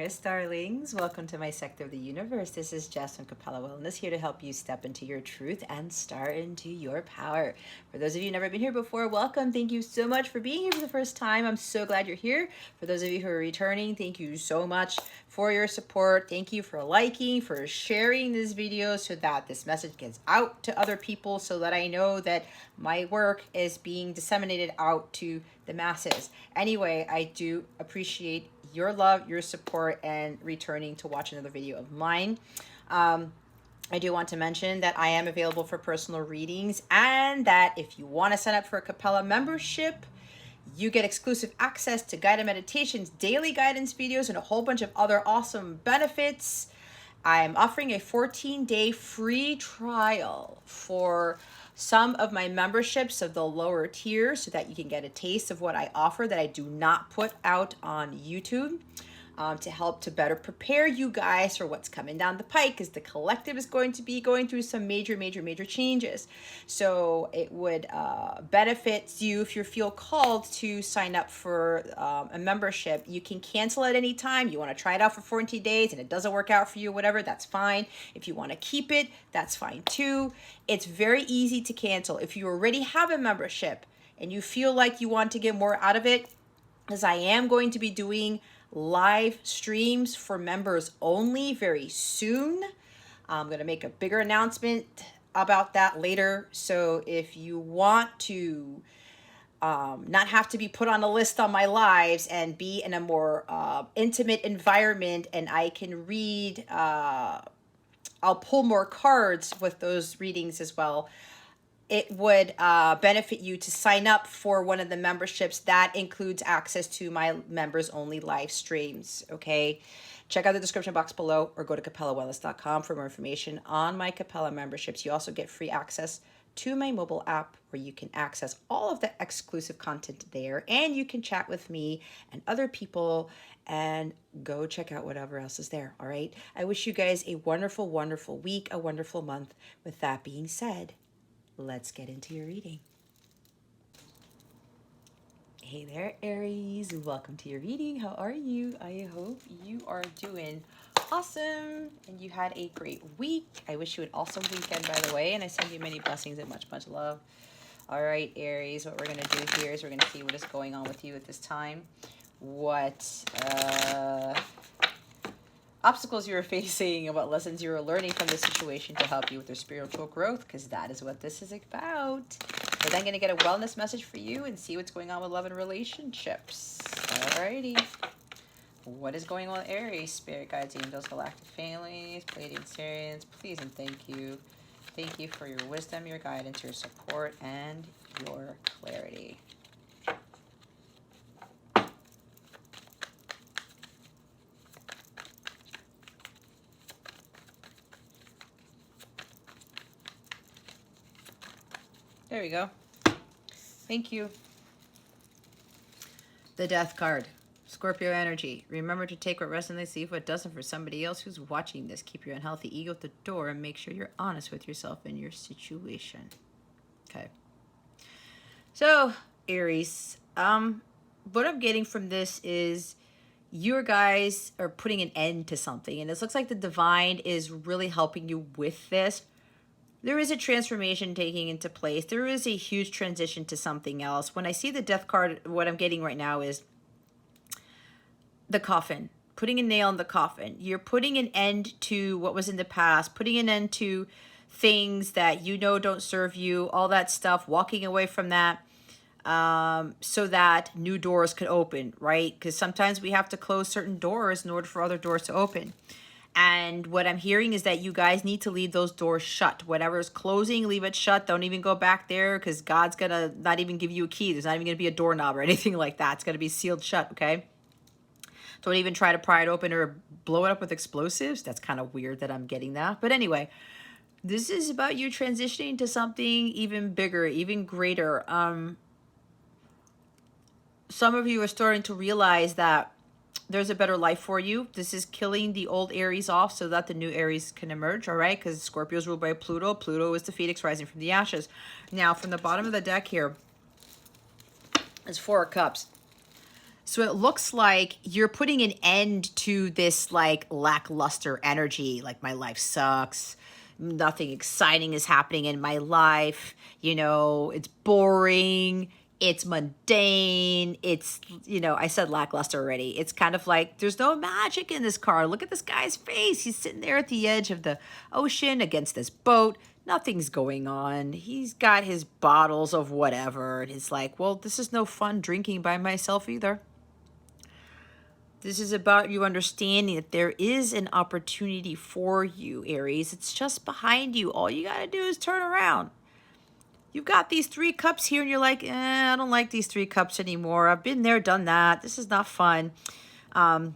dearest darlings. Welcome to my sector of the universe. This is Jess from Capella Wellness, here to help you step into your truth and start into your power. For those of you who've never been here before, welcome. Thank you so much for being here for the first time. I'm so glad you're here. For those of you who are returning, thank you so much for your support. Thank you for liking, for sharing this video so that this message gets out to other people, so that I know that my work is being disseminated out to the masses. Anyway, I do appreciate your love, your support, and returning to watch another video of mine. I do want to mention that I am available for personal readings, and that if you want to sign up for a Capella membership, you get exclusive access to guided meditations, daily guidance videos, and a whole bunch of other awesome benefits. I'm offering a 14-day free trial for some of my memberships of the lower tier, so that you can get a taste of what I offer that I do not put out on YouTube, to help to better prepare you guys for what's coming down the pike, because the collective is going to be going through some major changes. So it would benefit you if you feel called to sign up for a membership. You can cancel at any time. You want to try it out for 14 days and it doesn't work out for you, whatever, that's fine. If you want to keep it, that's fine too. It's very easy to cancel. If you already have a membership and you feel like you want to get more out of it, because I am going to be doing live streams for members only very soon. I'm going to make a bigger announcement about that later. So if you want to not have to be put on a list on my lives and be in a more intimate environment, and I can read, I'll pull more cards with those readings as well. It would benefit you to sign up for one of the memberships that includes access to my members only live streams. Okay, check out the description box below, or go to capellawellness.com for more information on my Capella memberships. You also get free access to my mobile app, where you can access all of the exclusive content there, and you can chat with me and other people, and go check out whatever else is there. All right, I wish you guys a wonderful week, a wonderful month. With that being said, let's get into your reading. Hey there, Aries. Welcome to your reading. How are you? I hope you are doing awesome and you had a great week. I wish you an awesome weekend, by the way, and I send you many blessings and much love. All right, Aries, what we're going to do here is we're going to see what is going on with you at this time. What obstacles you are facing, and what lessons you are learning from this situation to help you with your spiritual growth, because that is what this is about. We're then going to get a wellness message for you and see what's going on with love and relationships. Alrighty. What is going on with Aries? Spirit guides, angels, galactic families, Pleiadians, please and thank you. Thank you for your wisdom, your guidance, your support, and your clarity. There we go. Thank you. The Death card. Scorpio energy. Remember to take what resonates, leave what doesn't for somebody else who's watching this. Keep your unhealthy ego at the door and make sure you're honest with yourself and your situation. Okay. So, Aries, what I'm getting from this is you guys are putting an end to something, and this looks like the divine is really helping you with this. There is a transformation taking into place. There is a huge transition to something else. When I see the Death card, what I'm getting right now is the coffin, putting a nail in the coffin. You're putting an end to what was in the past, putting an end to things that you know don't serve you, all that stuff, walking away from that, so that new doors could open, right? Because sometimes we have to close certain doors in order for other doors to open. And what I'm hearing is that you guys need to leave those doors shut. Whatever is closing, leave it shut. Don't even go back there, because God's going to not even give you a key. There's not even going to be a doorknob or anything like that. It's going to be sealed shut, okay? Don't even try to pry it open or blow it up with explosives. That's kind of weird that I'm getting that. But anyway, this is about you transitioning to something even bigger, even greater. Some of you are starting to realize that there's a better life for you. This is killing the old Aries off so that the new Aries can emerge, all right? Because Scorpio is ruled by Pluto. Pluto is the phoenix rising from the ashes. Now, from the bottom of the deck here is 4 of Cups. So it looks like you're putting an end to this like lackluster energy, like my life sucks. Nothing exciting is happening in my life. You know, it's boring. It's mundane. It's, you know, I said lackluster already. It's kind of like there's no magic in this car. Look at this guy's face. He's sitting there at the edge of the ocean against this boat. Nothing's going on. He's got his bottles of whatever. And he's like, well, this is no fun drinking by myself either. This is about you understanding that there is an opportunity for you, Aries. It's just behind you. All you got to do is turn around. You've got these 3 cups here and you're like, I don't like these 3 cups anymore. I've been there, done that. This is not fun. But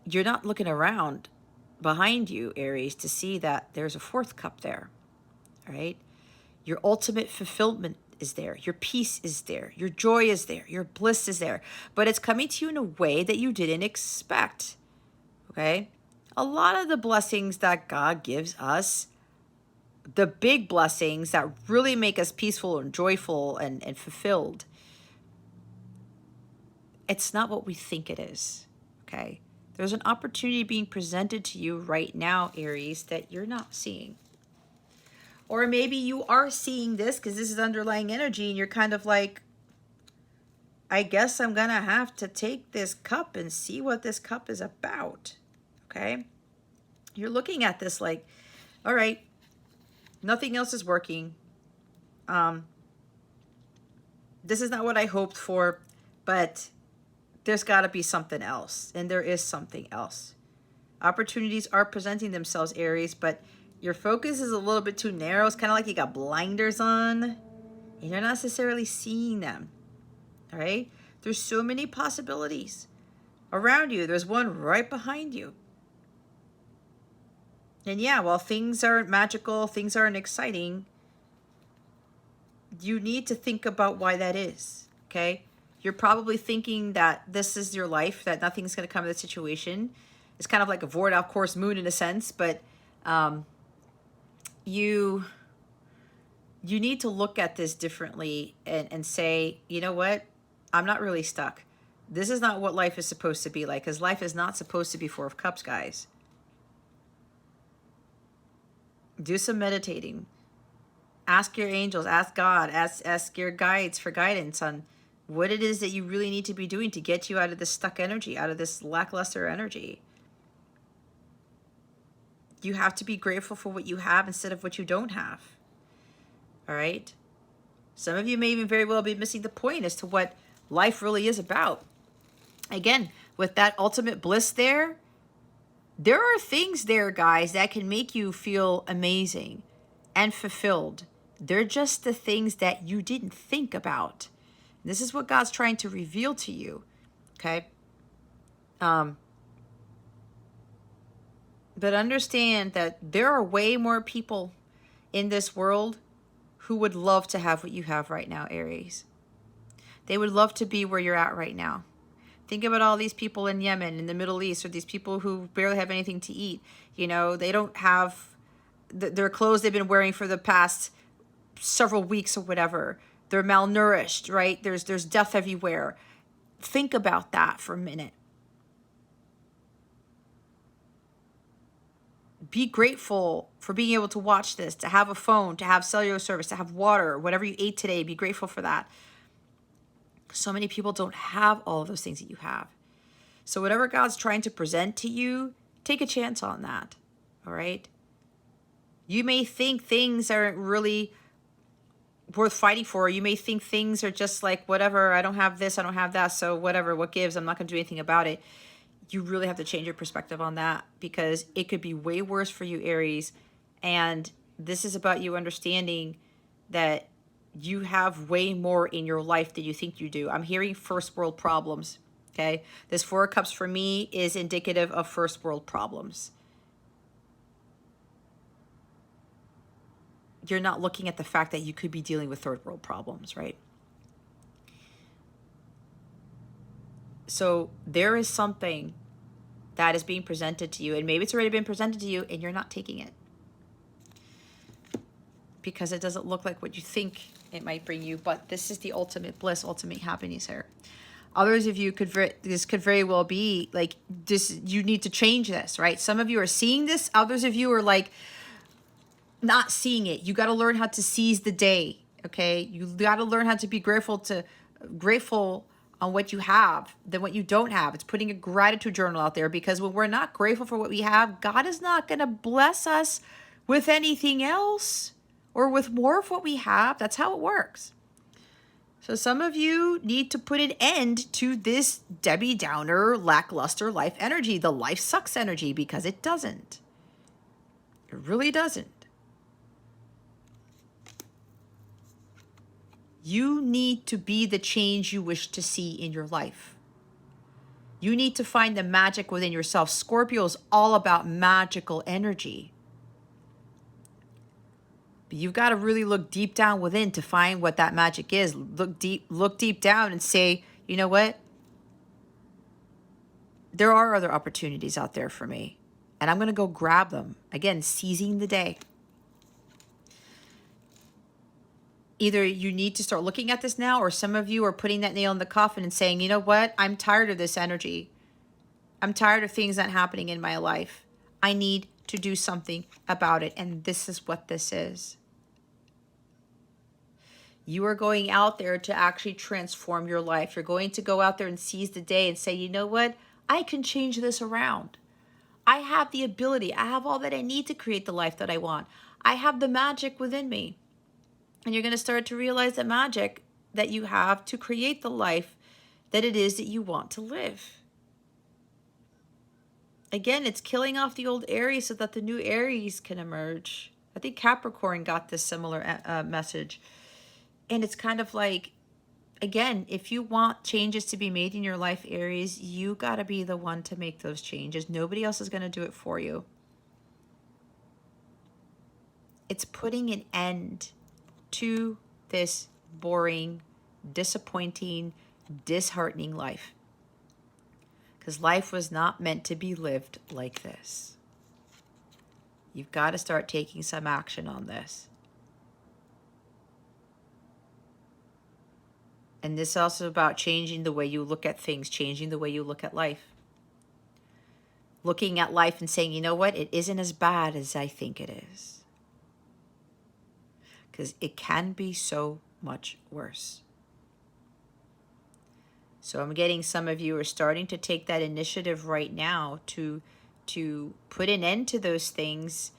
you're not looking around behind you, Aries, to see that there's a 4th cup there, all right? Your ultimate fulfillment is there. Your peace is there. Your joy is there. Your bliss is there. But it's coming to you in a way that you didn't expect, okay? A lot of the blessings that God gives us, the big blessings that really make us peaceful and joyful and fulfilled, it's not what we think it is, okay? There's an opportunity being presented to you right now, Aries, that you're not seeing. Or maybe you are seeing this because this is underlying energy and you're kind of like, I guess I'm going to have to take this cup and see what this cup is about, okay? You're looking at this like, all right, nothing else is working. This is not what I hoped for, but there's got to be something else. And there is something else. Opportunities are presenting themselves, Aries, but your focus is a little bit too narrow. It's kind of like you got blinders on and you're not necessarily seeing them, all right? There's so many possibilities around you. There's one right behind you. And yeah, while things aren't magical, things aren't exciting, you need to think about why that is, okay? You're probably thinking that this is your life, that nothing's going to come of the situation. It's kind of like a void off course moon in a sense, but you need to look at this differently and say, you know what? I'm not really stuck. This is not what life is supposed to be like, because life is not supposed to be 4 of Cups, guys. Do some meditating. Ask your angels, ask God, ask your guides for guidance on what it is that you really need to be doing to get you out of this stuck energy, out of this lackluster energy. You have to be grateful for what you have instead of what you don't have. All right? Some of you may even very well be missing the point as to what life really is about. Again, with that ultimate bliss there are things there, guys, that can make you feel amazing and fulfilled. They're just the things that you didn't think about. This is what God's trying to reveal to you, okay? But understand that there are way more people in this world who would love to have what you have right now, Aries. They would love to be where you're at right now. Think about all these people in Yemen, in the Middle East, or these people who barely have anything to eat. You know, they don't have their clothes they've been wearing for the past several weeks or whatever. They're malnourished, right? There's death everywhere. Think about that for a minute. Be grateful for being able to watch this, to have a phone, to have cellular service, to have water, whatever you ate today. Be grateful for that. So many people don't have all of those things that you have. So whatever God's trying to present to you, take a chance on that, all right? You may think things aren't really worth fighting for. You may think things are just like, whatever, I don't have this, I don't have that, so whatever, what gives? I'm not going to do anything about it. You really have to change your perspective on that, because it could be way worse for you, Aries. And this is about you understanding that you have way more in your life than you think you do. I'm hearing first world problems, okay? This 4 of Cups for me is indicative of first world problems. You're not looking at the fact that you could be dealing with third world problems, right? So there is something that is being presented to you, and maybe it's already been presented to you and you're not taking it because it doesn't look like what you think it might bring you, but this is the ultimate bliss, ultimate happiness here. Others of you this could very well be like this, you need to change this, right? Some of you are seeing this, others of you are like not seeing it. You got to learn how to seize the day, okay? You got to learn how to be grateful on what you have than what you don't have. It's putting a gratitude journal out there, because when we're not grateful for what we have, God is not going to bless us with anything else or with more of what we have. That's how it works. So some of you need to put an end to this Debbie Downer, lackluster life energy, the life sucks energy, because it doesn't. It really doesn't. You need to be the change you wish to see in your life. You need to find the magic within yourself. Scorpio is all about magical energy. But you've got to really look deep down within to find what that magic is. Look deep down and say, you know what? There are other opportunities out there for me, and I'm going to go grab them. Again, seizing the day. Either you need to start looking at this now, or some of you are putting that nail in the coffin and saying, you know what? I'm tired of this energy. I'm tired of things not happening in my life. I need to do something about it, and this is what this is. You are going out there to actually transform your life. You're going to go out there and seize the day and say, you know what? I can change this around. I have the ability. I have all that I need to create the life that I want. I have the magic within me. And you're going to start to realize the magic that you have to create the life that it is that you want to live. Again, it's killing off the old Aries so that the new Aries can emerge. I think Capricorn got this similar message. And it's kind of like, again, if you want changes to be made in your life, Aries, you got to be the one to make those changes. Nobody else is going to do it for you. It's putting an end to this boring, disappointing, disheartening life. Because life was not meant to be lived like this. You've got to start taking some action on this. And this is also about changing the way you look at things, changing the way you look at life. Looking at life and saying, you know what? It isn't as bad as I think it is. Because it can be so much worse. So I'm getting some of you are starting to take that initiative right now to put an end to those things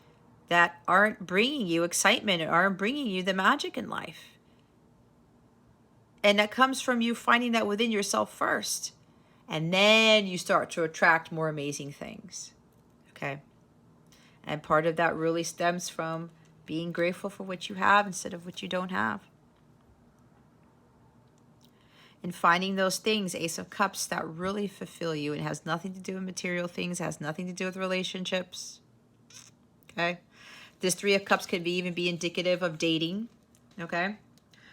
that aren't bringing you excitement or aren't bringing you the magic in life. And that comes from you finding that within yourself first. And then you start to attract more amazing things. Okay? And part of that really stems from being grateful for what you have instead of what you don't have. And finding those things, Ace of Cups, that really fulfill you. It has nothing to do with material things. It has nothing to do with relationships. Okay? This Three of Cups could even be indicative of dating. Okay?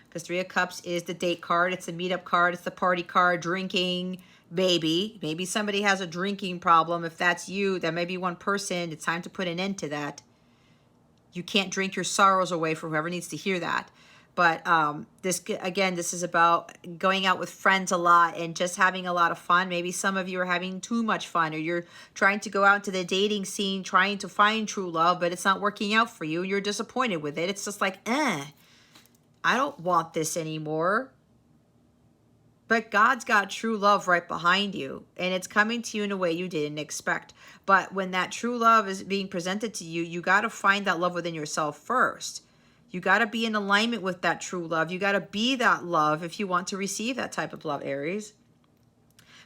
Because Three of Cups is the date card. It's the meetup card. It's the party card. Drinking. Maybe somebody has a drinking problem. If that's you, that may be one person. It's time to put an end to that. You can't drink your sorrows away for whoever needs to hear that. But this is about going out with friends a lot and just having a lot of fun. Maybe some of you are having too much fun, or you're trying to go out into the dating scene, trying to find true love, but it's not working out for you. You're disappointed with it. It's just like, I don't want this anymore. But God's got true love right behind you, and it's coming to you in a way you didn't expect. But when that true love is being presented to you, you got to find that love within yourself first. You got to be in alignment with that true love. You got to be that love if you want to receive that type of love, Aries.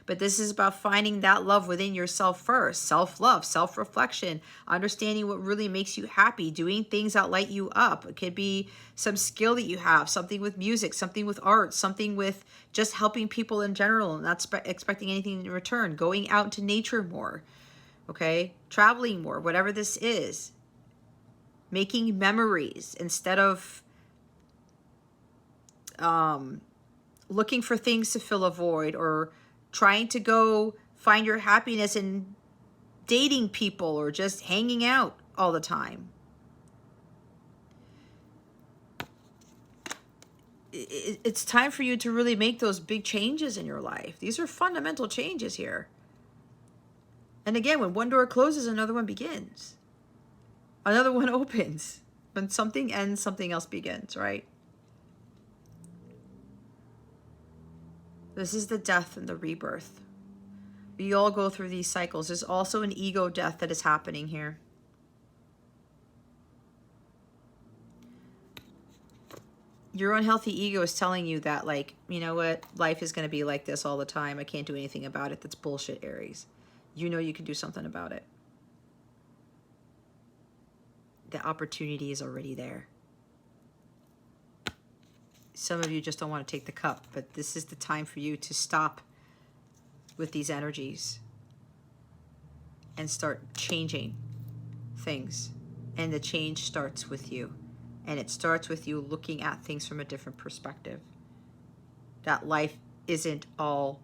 But this is about finding that love within yourself first. Self-love, self-reflection, understanding what really makes you happy, doing things that light you up. It could be some skill that you have, something with music, something with art, something with just helping people in general and not expecting anything in return. Going out into nature more, okay? Traveling more, whatever this is. Making memories instead of looking for things to fill a void, or trying to go find your happiness in dating people or just hanging out all the time. it's time for you to really make those big changes in your life. These are fundamental changes here. And again, when one door closes, another one begins. Another one opens. When something ends, something else begins, right? This is the death and the rebirth. We all go through these cycles. There's also an ego death that is happening here. Your unhealthy ego is telling you that, like, you know what? Life is going to be like this all the time. I can't do anything about it. That's bullshit, Aries. You know you can do something about it. The opportunity is already there. Some of you just don't want to take the cup, but this is the time for you to stop with these energies and start changing things. And the change starts with you. And it starts with you looking at things from a different perspective. That life isn't all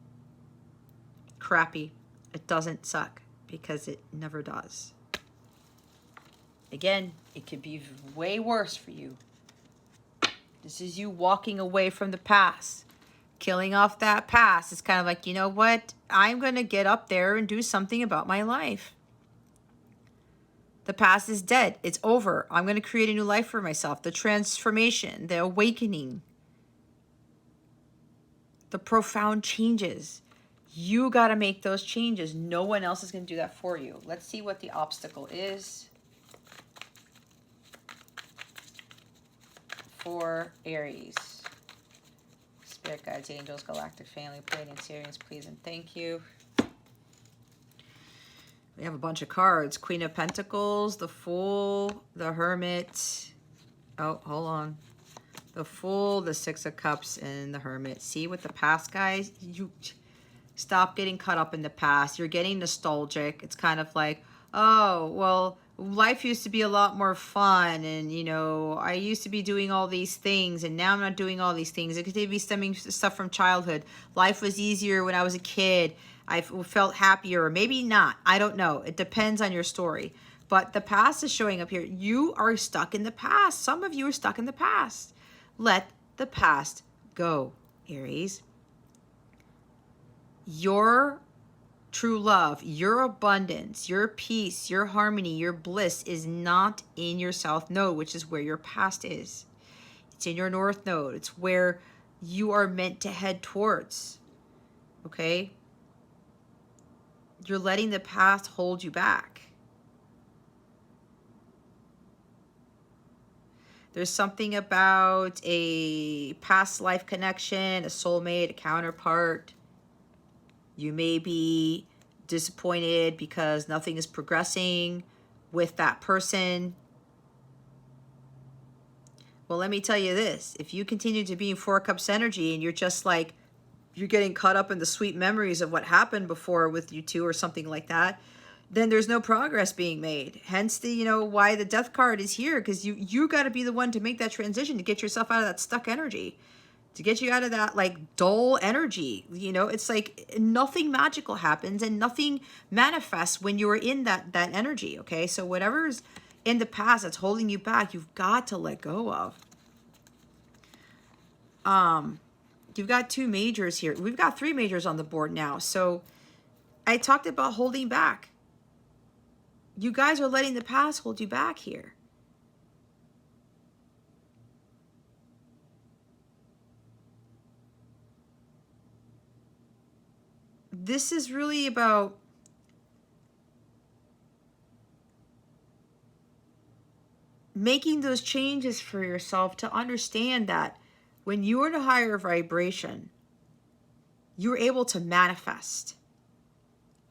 crappy. It doesn't suck, because it never does. Again, it could be way worse for you. This is you walking away from the past, killing off that past. It's kind of like, you know what? I'm going to get up there and do something about my life. The past is dead. It's over. I'm going to create a new life for myself. The transformation, the awakening, the profound changes. You got to make those changes. No one else is going to do that for you. Let's see what the obstacle is for Aries. Spirit guides, angels, galactic family, Pleiadians, please and thank you. We have a bunch of cards. Queen of Pentacles, the Fool, the Hermit. Oh, hold on. The Fool, the Six of Cups, and the Hermit. See, with the past, guys, you stop getting caught up in the past. You're getting nostalgic. It's kind of like, oh, well, life used to be a lot more fun, and, you know, I used to be doing all these things, and now I'm not doing all these things. It could be stemming stuff from childhood. Life was easier when I was a kid. I felt happier, or maybe not. I don't know. It depends on your story. But the past is showing up here. You are stuck in the past. Some of you are stuck in the past. Let the past go, Aries. Your true love, your abundance, your peace, your harmony, your bliss is not in your south node, which is where your past is. It's in your north node. It's where you are meant to head towards. Okay? You're letting the past hold you back. There's something about a past life connection, a soulmate, a counterpart. You may be disappointed because nothing is progressing with that person. Well, let me tell you this. If you continue to be in Four Cups energy and you're just like, you're getting caught up in the sweet memories of what happened before with you two or something like that, then there's no progress being made. Hence the, you know, why the death card is here, because you got to be the one to make that transition, to get yourself out of that stuck energy, to get you out of that like dull energy. You know, it's like nothing magical happens and nothing manifests when you're in that energy. Okay, so whatever's in the past that's holding you back, you've got to let go of. You've got two majors here. We've got three majors on the board now. So I talked about holding back. You guys are letting the past hold you back here. This is really about making those changes for yourself to understand that when you're in a higher vibration, you're able to manifest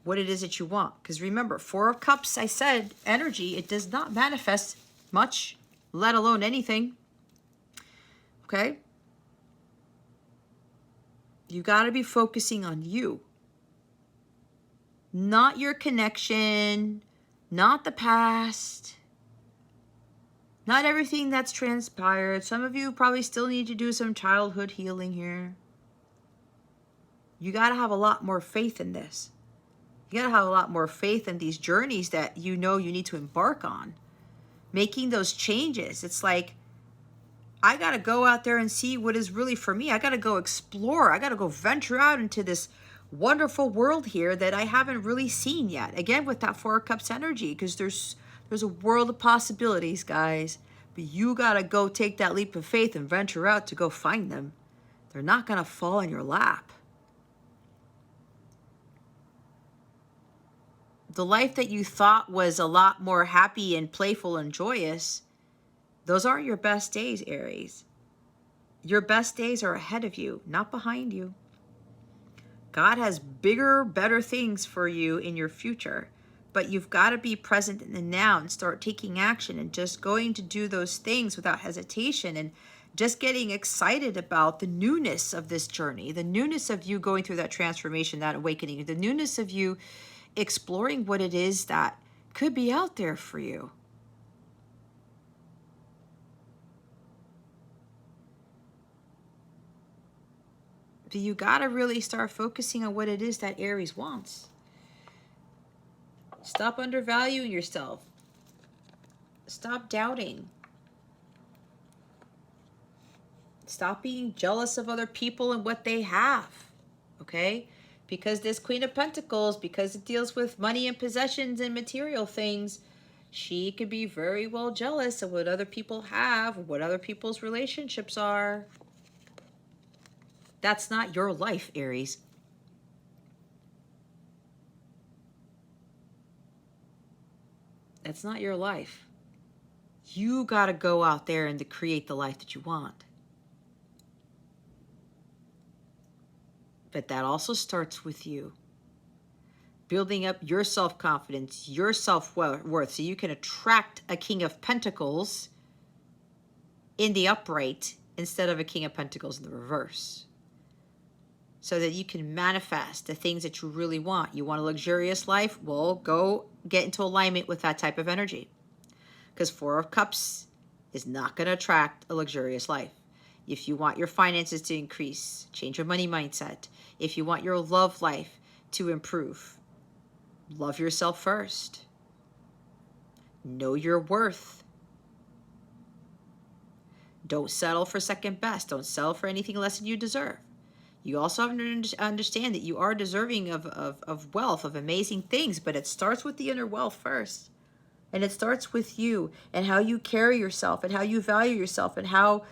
what it is that you want. Because remember, Four of Cups, I said, energy, it does not manifest much, let alone anything. Okay? You got to be focusing on you. Not your connection, not the past, not everything that's transpired. Some of you probably still need to do some childhood healing here. You got to have a lot more faith in this. You got to have a lot more faith in these journeys that you know you need to embark on. Making those changes. It's like, I got to go out there and see what is really for me. I got to go explore. I got to go venture out into this wonderful world here that I haven't really seen yet. Again, with that Four of Cups energy, because there's a world of possibilities, guys. But you got to go take that leap of faith and venture out to go find them. They're not going to fall in your lap. The life that you thought was a lot more happy and playful and joyous, those aren't your best days, Aries. Your best days are ahead of you, not behind you. God has bigger, better things for you in your future, but you've got to be present in the now and start taking action and just going to do those things without hesitation and just getting excited about the newness of this journey, the newness of you going through that transformation, that awakening, the newness of you exploring what it is that could be out there for you. But you got to really start focusing on what it is that Aries wants. Stop undervaluing yourself. Stop doubting. Stop being jealous of other people and what they have. Okay? Because this Queen of Pentacles, because it deals with money and possessions and material things, she could be very well jealous of what other people have, what other people's relationships are. That's not your life, Aries. That's not your life. You got to go out there and to create the life that you want. But that also starts with you. Building up your self-confidence, your self-worth, so you can attract a King of Pentacles in the upright instead of a King of Pentacles in the reverse. So that you can manifest the things that you really want. You want a luxurious life? Well, go get into alignment with that type of energy. Because Four of Cups is not going to attract a luxurious life. If you want your finances to increase, change your money mindset. If you want your love life to improve, love yourself first. Know your worth. Don't settle for second best. Don't settle for anything less than you deserve. You also have to understand that you are deserving of wealth, of amazing things, but it starts with the inner wealth first. And it starts with you and how you carry yourself and how you value yourself and how,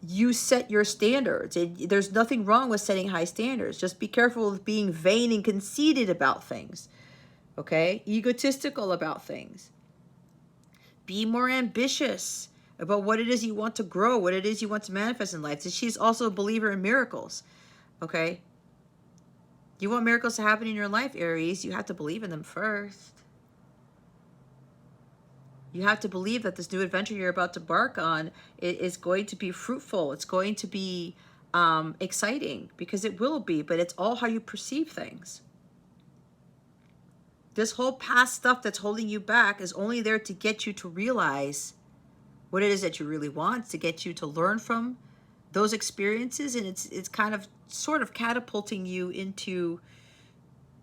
you set your standards. There's nothing wrong with setting high standards. Just be careful of being vain and conceited about things, okay? Egotistical about things. Be more ambitious about what it is you want to grow, what it is you want to manifest in life. So she's also a believer in miracles, okay? You want miracles to happen in your life, Aries, you have to believe in them first. You have to believe that this new adventure you're about to embark on is going to be fruitful. It's going to be exciting, because it will be, but it's all how you perceive things. This whole past stuff that's holding you back is only there to get you to realize what it is that you really want, to get you to learn from those experiences, and it's kind of sort of catapulting you into,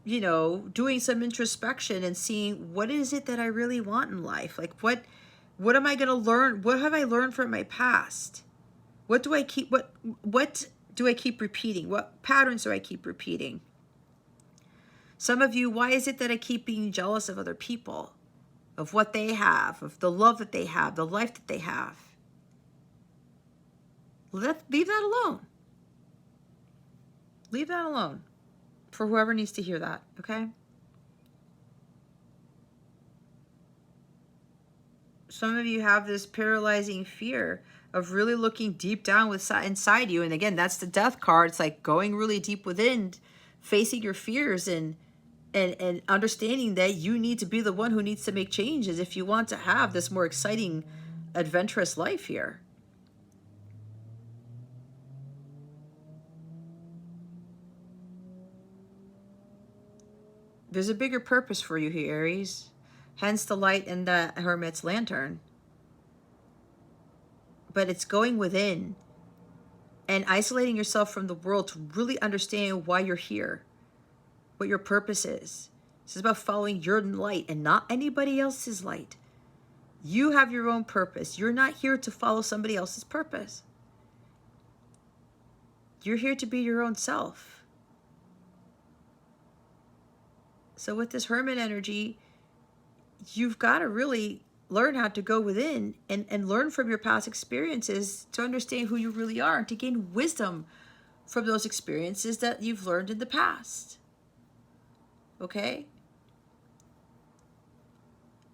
doing some introspection and seeing what is it that I really want in life? Like what am I going to learn? What have I learned from my past? What do I keep repeating? What patterns do I keep repeating? Some of you, why is it that I keep being jealous of other people? Of what they have, of the love that they have, the life that they have. Leave that alone. Leave that alone for whoever needs to hear that, okay? Some of you have this paralyzing fear of really looking deep down inside you. And again, that's the Death card. It's like going really deep within, facing your fears and understanding that you need to be the one who needs to make changes if you want to have this more exciting, adventurous life here. There's a bigger purpose for you here, Aries. Hence the light in the Hermit's lantern. But it's going within and isolating yourself from the world to really understand why you're here, what your purpose is. This is about following your light and not anybody else's light. You have your own purpose. You're not here to follow somebody else's purpose. You're here to be your own self. So with this Hermit energy, you've got to really learn how to go within and learn from your past experiences to understand who you really are and to gain wisdom from those experiences that you've learned in the past. Okay?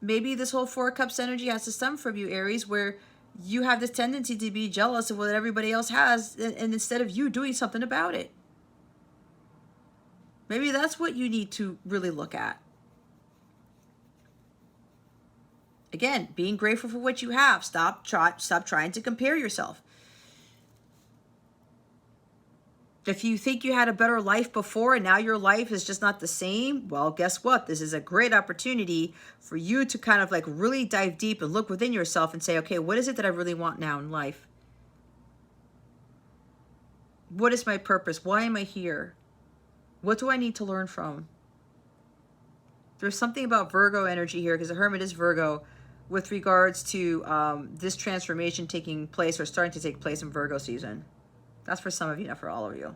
Maybe this whole Four of Cups energy has to stem from you, Aries, where you have this tendency to be jealous of what everybody else has, and instead of you doing something about it. Maybe that's what you need to really look at. Again, being grateful for what you have. Stop trying to compare yourself. If you think you had a better life before and now your life is just not the same, well, guess what? This is a great opportunity for you to kind of like really dive deep and look within yourself and say, okay, what is it that I really want now in life? What is my purpose? Why am I here? What do I need to learn from? There's something about Virgo energy here, because the Hermit is Virgo, with regards to this transformation taking place or starting to take place in Virgo season. That's for some of you, not for all of you.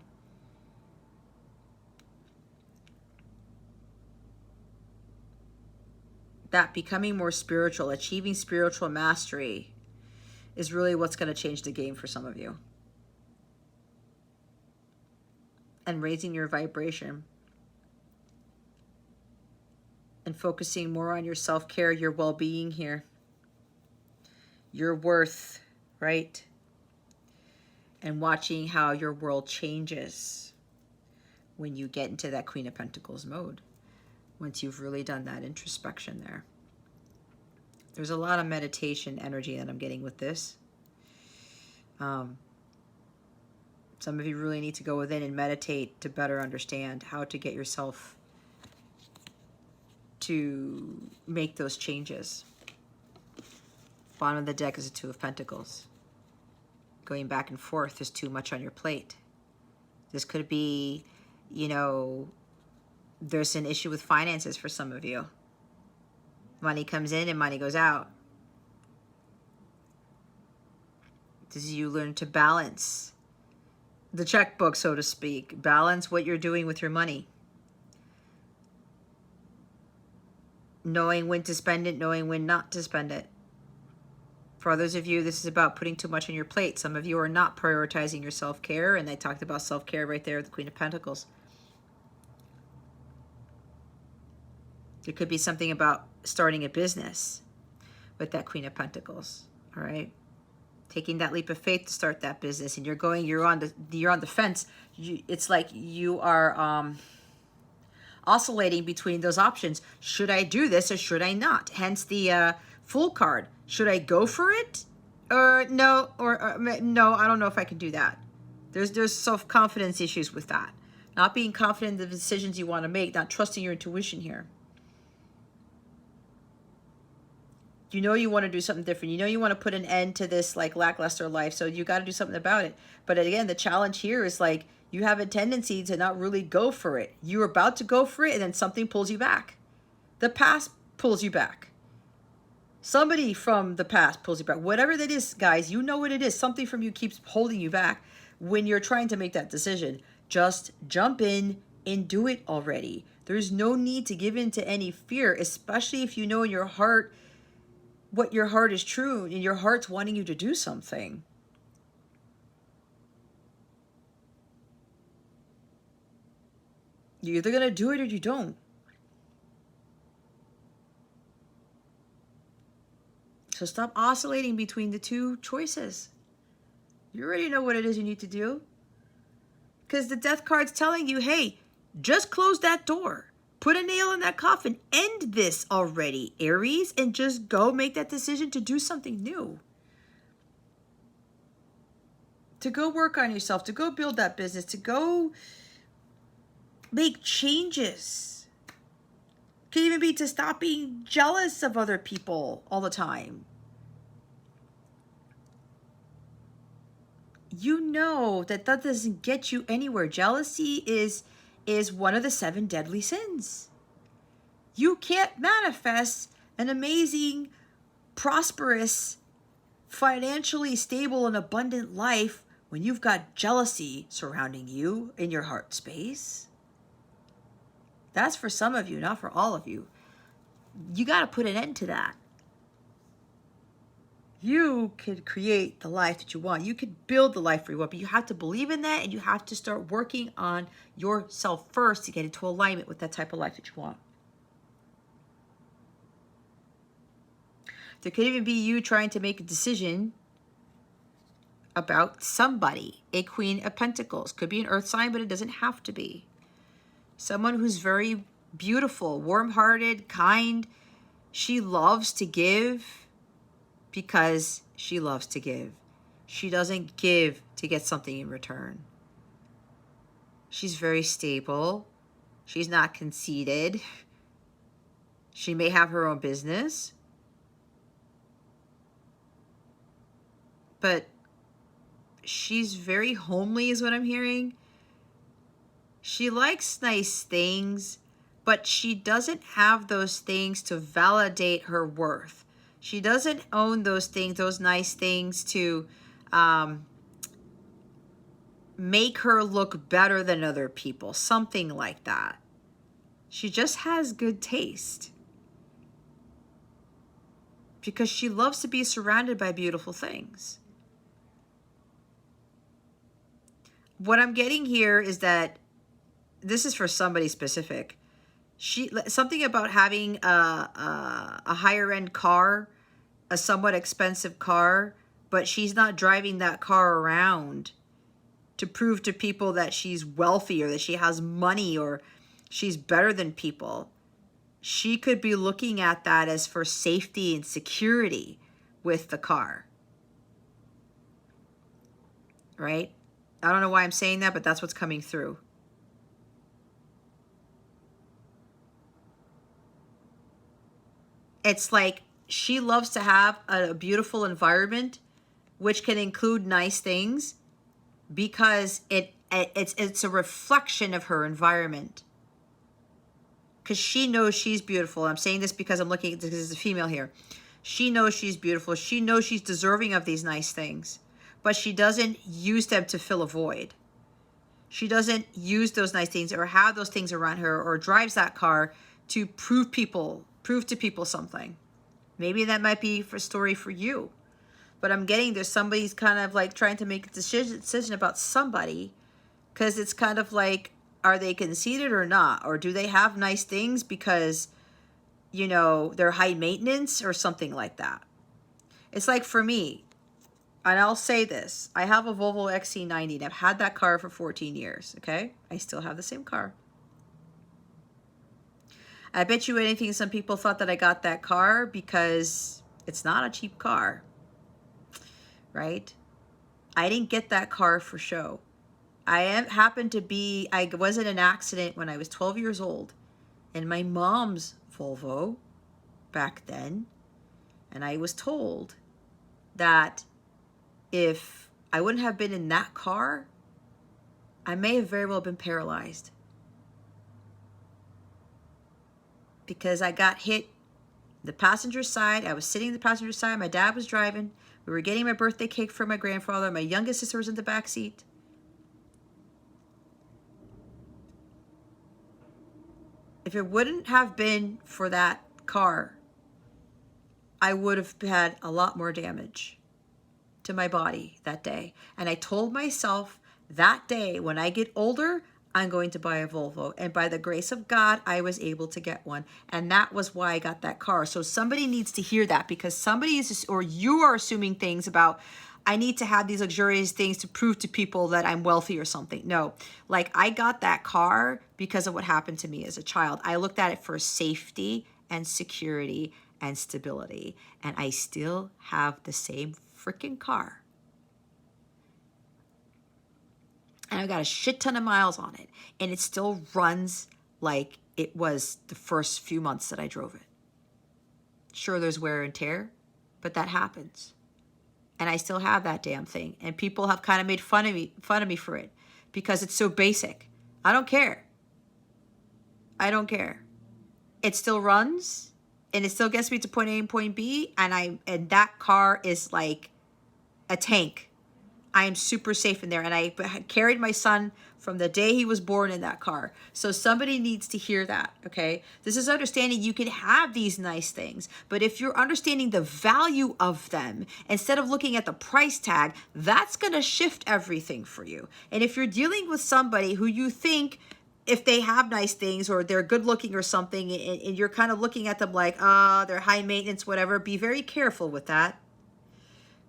That becoming more spiritual, achieving spiritual mastery is really what's going to change the game for some of you. And raising your vibration. And focusing more on your self-care, your well-being here. Your worth, right? And watching how your world changes when you get into that Queen of Pentacles mode. Once you've really done that introspection there. There's a lot of meditation energy that I'm getting with this. Some of you really need to go within and meditate to better understand how to get yourself to make those changes. Bottom of the deck is a Two of Pentacles. Going back and forth is too much on your plate. This could be, you know, there's an issue with finances for some of you. Money comes in and money goes out. This is you learn to balance the checkbook, so to speak. Balance what you're doing with your money. Knowing when to spend it, knowing when not to spend it. For others of you, this is about putting too much on your plate. Some of you are not prioritizing your self-care, and I talked about self-care right there with the Queen of Pentacles. There could be something about starting a business with that Queen of Pentacles, all right? Taking that leap of faith to start that business, and you're on the fence. It's like you are oscillating between those options. Should I do this or should I not? Hence the Fool card. Should I go for it or no? Or no, I don't know if I can do that. There's self-confidence issues with that. Not being confident in the decisions you want to make, not trusting your intuition here. You know you want to do something different. You know you want to put an end to this like lackluster life, so you got to do something about it. But again, the challenge here is like you have a tendency to not really go for it. You're about to go for it, and then something pulls you back. The past pulls you back. Somebody from the past pulls you back. Whatever that is, guys, you know what it is. Something from you keeps holding you back when you're trying to make that decision. Just jump in and do it already. There's no need to give in to any fear, especially if you know in your heart what your heart is true and your heart's wanting you to do something. You're either going to do it or you don't. So stop oscillating between the two choices. You already know what it is you need to do. Because the death card's telling you, hey, just close that door. Put a nail in that coffin. End this already, Aries, and just go make that decision to do something new. To go work on yourself, to go build that business, to go make changes. Could even be to stop being jealous of other people all the time. You know that doesn't get you anywhere. Jealousy is one of the 7 deadly sins. You can't manifest an amazing prosperous, financially stable and abundant life when you've got jealousy surrounding you in your heart space? That's for some of you, not for all of you. You got to put an end to that. You could create the life that you want. You could build the life you want, but you have to believe in that, and you have to start working on yourself first to get into alignment with that type of life that you want. There could even be you trying to make a decision about somebody. A Queen of Pentacles. Could be an earth sign, but it doesn't have to be. Someone who's very beautiful, warm-hearted, kind. She loves to give because she loves to give. She doesn't give to get something in return. She's very stable. She's not conceited. She may have her own business, but she's very homely is what I'm hearing. She likes nice things, but she doesn't have those things to validate her worth. She doesn't own those things, those nice things to make her look better than other people, something like that. She just has good taste because she loves to be surrounded by beautiful things. What I'm getting here is that this is for somebody specific. Something about having a higher end car, a somewhat expensive car, but she's not driving that car around to prove to people that she's wealthy or that she has money or she's better than people. She could be looking at that as for safety and security with the car. Right? I don't know why I'm saying that, but that's what's coming through. It's like she loves to have a beautiful environment, which can include nice things, because it's a reflection of her environment. Because she knows she's beautiful. I'm saying this because I'm looking at this as a female here. She knows she's beautiful. She knows she's deserving of these nice things, but she doesn't use them to fill a void. She doesn't use those nice things or have those things around her or drives that car to prove to people something. Maybe that might be a story for you. But I'm getting there's somebody's kind of like trying to make a decision about somebody, because it's kind of like, are they conceited or not? Or do they have nice things because, you know, they're high maintenance or something like that? It's like for me, and I'll say this, I have a Volvo XC90 and I've had that car for 14 years, okay? I still have the same car. I bet you anything some people thought that I got that car because it's not a cheap car, right? I didn't get that car for show. I was in an accident when I was 12 years old in my mom's Volvo back then. And I was told that if I wouldn't have been in that car, I may have very well been paralyzed. Because I got hit the passenger side. I was sitting in the passenger side. My dad was driving. We were getting my birthday cake from my grandfather. My youngest sister was in the back seat. If it wouldn't have been for that car, I would have had a lot more damage to my body that day. And I told myself that day, when I get older, I'm going to buy a Volvo. And by the grace of God, I was able to get one. And that was why I got that car. So somebody needs to hear that, because somebody is, or you are assuming things about, I need to have these luxurious things to prove to people that I'm wealthy or something. No, like I got that car because of what happened to me as a child. I looked at it for safety and security and stability. And I still have the same freaking car. And I've got a shit ton of miles on it. And it still runs like it was the first few months that I drove it. Sure, there's wear and tear, but that happens. And I still have that damn thing. And people have kind of made fun of me for it because it's so basic. I don't care. I don't care. It still runs. and it still gets me to point A and point B, and that car is like a tank. I am super safe in there, and I carried my son from the day he was born in that car. So somebody needs to hear that, okay? This is understanding you can have these nice things, but if you're understanding the value of them, instead of looking at the price tag, that's gonna shift everything for you. And if you're dealing with somebody who you think, if they have nice things or they're good looking or something, and you're kind of looking at them like, they're high maintenance, whatever, be very careful with that.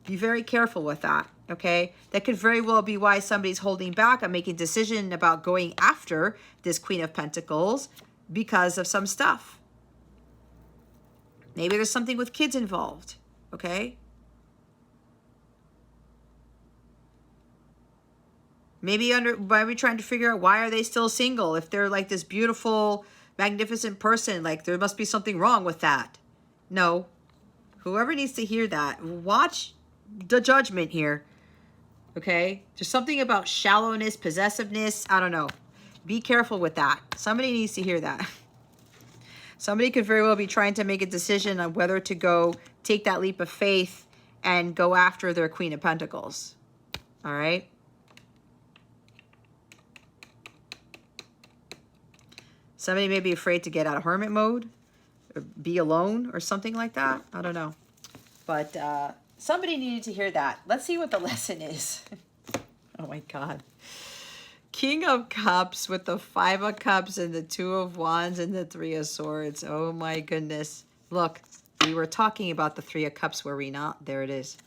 Be very careful with that, okay? That could very well be why somebody's holding back on making a decision about going after this Queen of Pentacles because of some stuff. Maybe there's something with kids involved, okay? Maybe trying to figure out why are they still single? If they're like this beautiful, magnificent person, like there must be something wrong with that. No. Whoever needs to hear that, watch the judgment here, okay? There's something about shallowness, possessiveness. I don't know. Be careful with that. Somebody needs to hear that. Somebody could very well be trying to make a decision on whether to go take that leap of faith and go after their Queen of Pentacles. All right? Somebody may be afraid to get out of hermit mode or be alone or something like that. I don't know. But somebody needed to hear that. Let's see what the lesson is. Oh my God. King of Cups with the 5 of Cups and the 2 of Wands and the 3 of Swords. Oh my goodness. Look, we were talking about the 3 of Cups, were we not? There it is.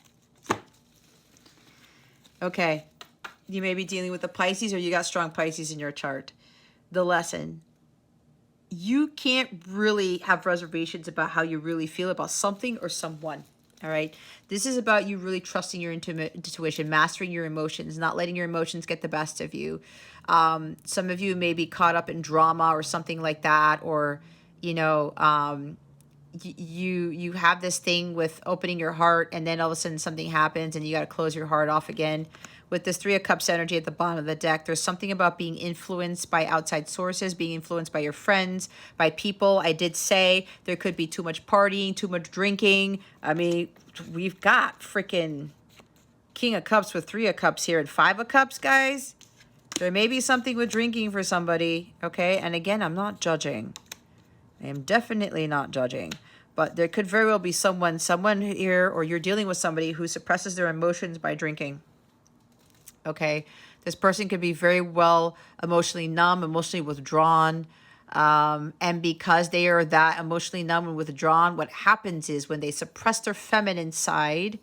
Okay. You may be dealing with the Pisces, or you got strong Pisces in your chart. The lesson. You can't really have reservations about how you really feel about something or someone. All right. This is about you really trusting your intuition, mastering your emotions, not letting your emotions get the best of you. Some of you may be caught up in drama or something like that, or, you know, you have this thing with opening your heart, and then all of a sudden something happens and you got to close your heart off again. With this 3 of Cups energy at the bottom of the deck, there's something about being influenced by outside sources, being influenced by your friends, by people. I did say there could be too much partying, too much drinking. I mean, we've got freaking King of Cups with 3 of Cups here and 5 of Cups, guys. There may be something with drinking for somebody, okay? And again, I'm not judging. I am definitely not judging. But there could very well be someone here, or you're dealing with somebody who suppresses their emotions by drinking. Okay, this person could be very well emotionally numb, emotionally withdrawn. And because they are that emotionally numb and withdrawn, what happens is when they suppress their feminine side,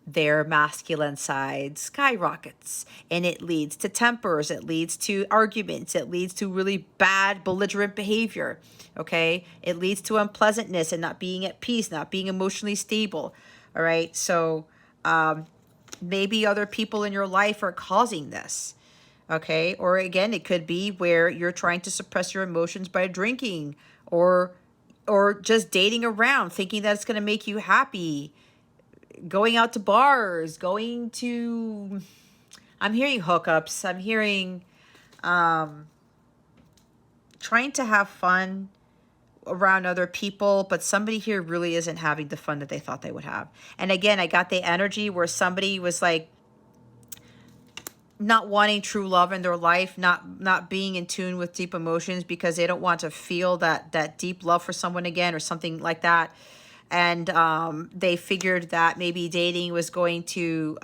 their masculine side skyrockets. And it leads to tempers. It leads to arguments. It leads to really bad, belligerent behavior. Okay, it leads to unpleasantness and not being at peace, not being emotionally stable. All right, so maybe other people in your life are causing this, okay? Or again, it could be where you're trying to suppress your emotions by drinking or just dating around, thinking that it's going to make you happy, going out to bars, I'm hearing hookups, I'm hearing trying to have fun around other people, but somebody here really isn't having the fun that they thought they would have. And again, I got the energy where somebody was like not wanting true love in their life, not being in tune with deep emotions because they don't want to feel that deep love for someone again or something like that. And they figured that maybe dating was going to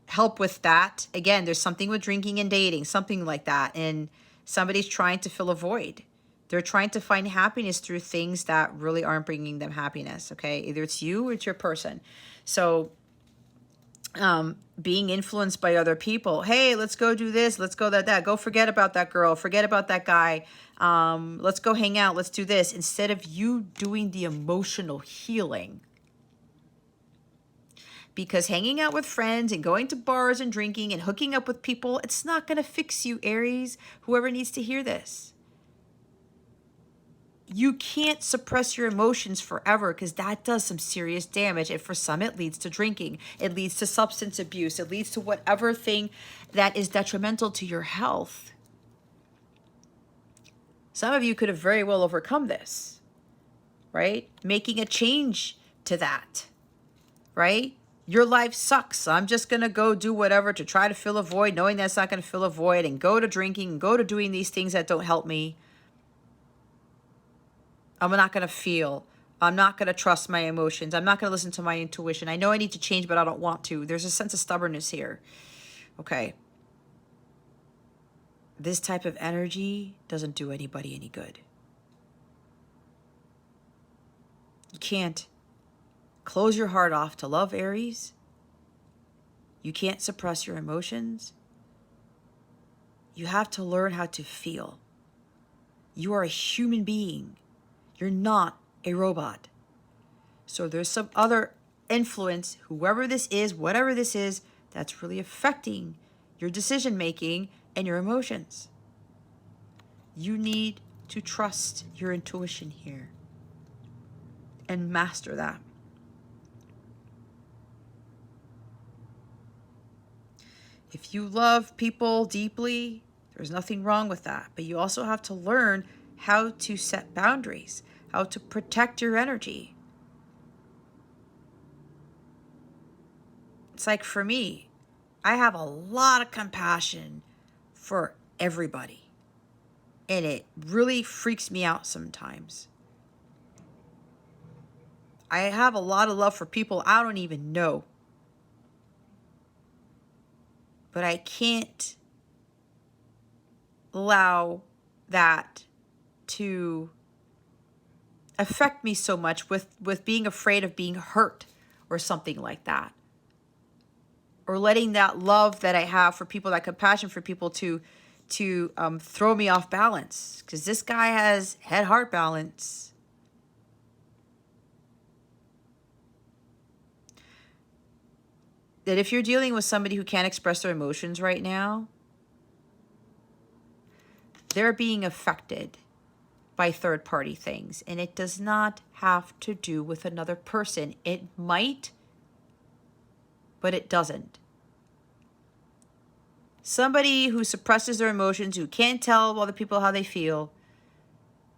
help with that. Again, there's something with drinking and dating, something like that. And somebody's trying to fill a void. They're trying to find happiness through things that really aren't bringing them happiness, okay? Either it's you or it's your person. So being influenced by other people. Hey, let's go do this. Let's go that. Go forget about that girl. Forget about that guy. Let's go hang out. Let's do this. Instead of you doing the emotional healing. Because hanging out with friends and going to bars and drinking and hooking up with people, it's not going to fix you, Aries. Whoever needs to hear this. You can't suppress your emotions forever because that does some serious damage. And for some, it leads to drinking. It leads to substance abuse. It leads to whatever thing that is detrimental to your health. Some of you could have very well overcome this. right? Making a change to that, right? Your life sucks. So I'm just going to go do whatever to try to fill a void, knowing that's not going to fill a void, and go to drinking and go to doing these things that don't help me. I'm not going to feel. I'm not going to trust my emotions. I'm not going to listen to my intuition. I know I need to change, but I don't want to. There's a sense of stubbornness here. Okay. This type of energy doesn't do anybody any good. You can't close your heart off to love, Aries. You can't suppress your emotions. You have to learn how to feel. You are a human being. You're not a robot. So there's some other influence, whoever this is, whatever this is, that's really affecting your decision making and your emotions. You need to trust your intuition here and master that. If you love people deeply, there's nothing wrong with that. But you also have to learn how to set boundaries, how to protect your energy. It's like for me, I have a lot of compassion for everybody. And it really freaks me out sometimes. I have a lot of love for people I don't even know. But I can't allow that to affect me so much with being afraid of being hurt or something like that. Or letting that love that I have for people, that compassion for people to throw me off balance. Because this guy has head-heart balance. That if you're dealing with somebody who can't express their emotions right now, they're being affected by third-party things. And it does not have to do with another person. It might, but it doesn't. Somebody who suppresses their emotions, who can't tell other people how they feel,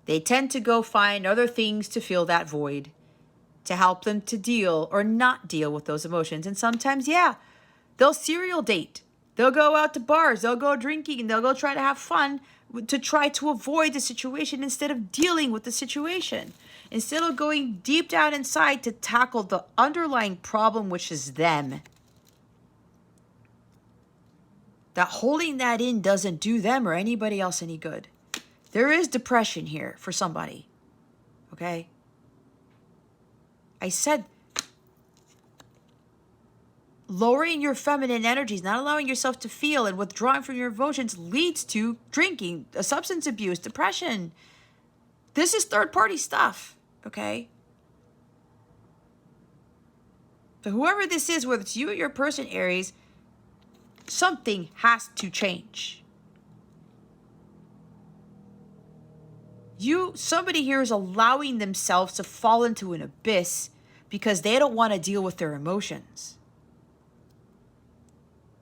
they tend to go find other things to fill that void, to help them to deal or not deal with those emotions. And sometimes, yeah, they'll serial date. They'll go out to bars. They'll go drinking. And they'll go try to have fun to try to avoid the situation instead of dealing with the situation. Instead of going deep down inside to tackle the underlying problem, which is them. That holding that in doesn't do them or anybody else any good. There is depression here for somebody. Okay? I said lowering your feminine energies, not allowing yourself to feel and withdrawing from your emotions leads to drinking, substance abuse, depression. This is third-party stuff, okay? So whoever this is, whether it's you or your person, Aries, something has to change. Somebody here is allowing themselves to fall into an abyss because they don't want to deal with their emotions.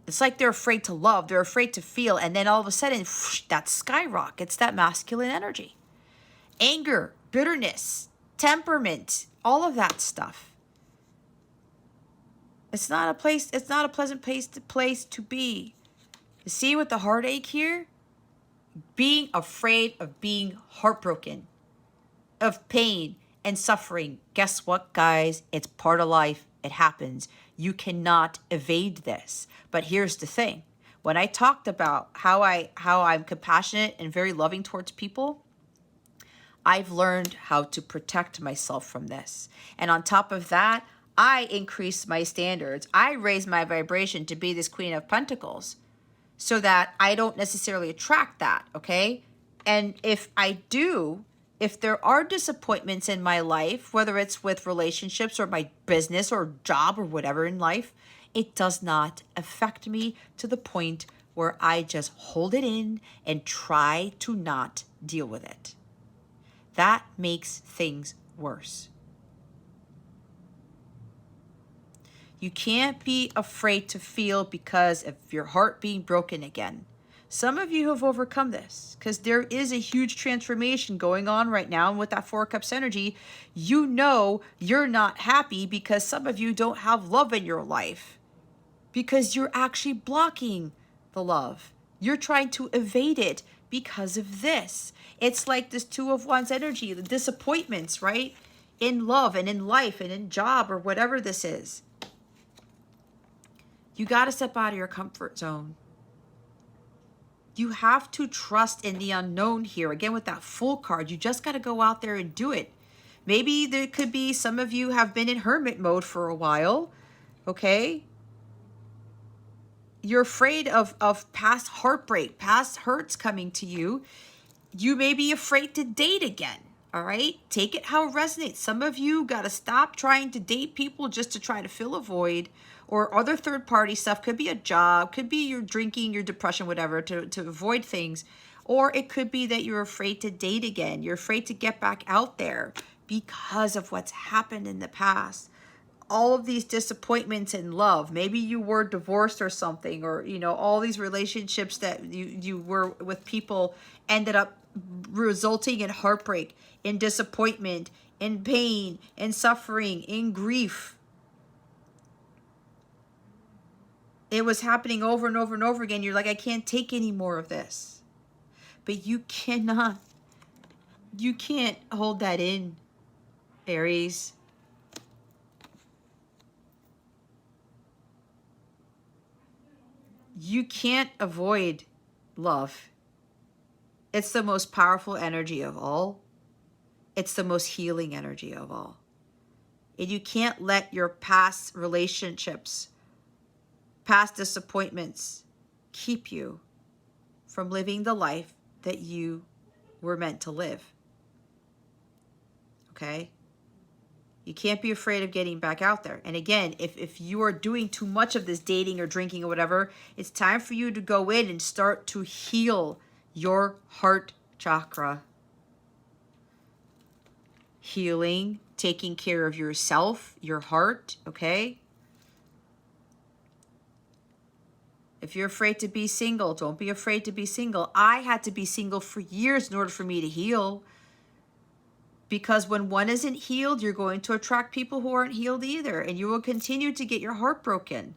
It's like they're afraid to love, they're afraid to feel, and then all of a sudden, that skyrockets, that masculine energy. Anger, bitterness, temperament, all of that stuff. It's not a pleasant place to be. You see with the heartache here? Being afraid of being heartbroken, of pain and suffering. Guess what, guys? It's part of life. It happens. You cannot evade this. But here's the thing. When I talked about how I'm compassionate and very loving towards people, I've learned how to protect myself from this. And on top of that, I increased my standards. I raised my vibration to be this Queen of Pentacles so that I don't necessarily attract that, okay? And if there are disappointments in my life, whether it's with relationships or my business or job or whatever in life, it does not affect me to the point where I just hold it in and try to not deal with it. That makes things worse. You can't be afraid to feel because of your heart being broken again. Some of you have overcome this because there is a huge transformation going on right now. And with that Four of Cups energy, you know you're not happy because some of you don't have love in your life because you're actually blocking the love. You're trying to evade it because of this. It's like this Two of Wands energy, the disappointments, right? In love and in life and in job or whatever this is. You got to step out of your comfort zone. You have to trust in the unknown here. Again, with that Fool card, you just got to go out there and do it. Maybe there could be some of you have been in hermit mode for a while, okay? You're afraid of past heartbreak, past hurts coming to you. You may be afraid to date again, all right? Take it how it resonates. Some of you got to stop trying to date people just to try to fill a void or other third-party stuff. Could be a job, could be your drinking, your depression, whatever, to avoid things. Or it could be that you're afraid to date again. You're afraid to get back out there because of what's happened in the past. All of these disappointments in love. Maybe you were divorced or something, or, you know, all these relationships that you were with people ended up resulting in heartbreak, in disappointment, in pain, in suffering, in grief. It was happening over and over and over again. You're like, I can't take any more of this. But you can't hold that in, Aries. You can't avoid love. It's the most powerful energy of all. It's the most healing energy of all. And you can't let your past relationships, past disappointments, keep you from living the life that you were meant to live. Okay? You can't be afraid of getting back out there. And again, if you are doing too much of this dating or drinking or whatever, it's time for you to go in and start to heal your heart chakra. Healing, taking care of yourself, your heart, okay? If you're afraid to be single, don't be afraid to be single. I had to be single for years in order for me to heal. Because when one isn't healed, you're going to attract people who aren't healed either. And you will continue to get your heart broken.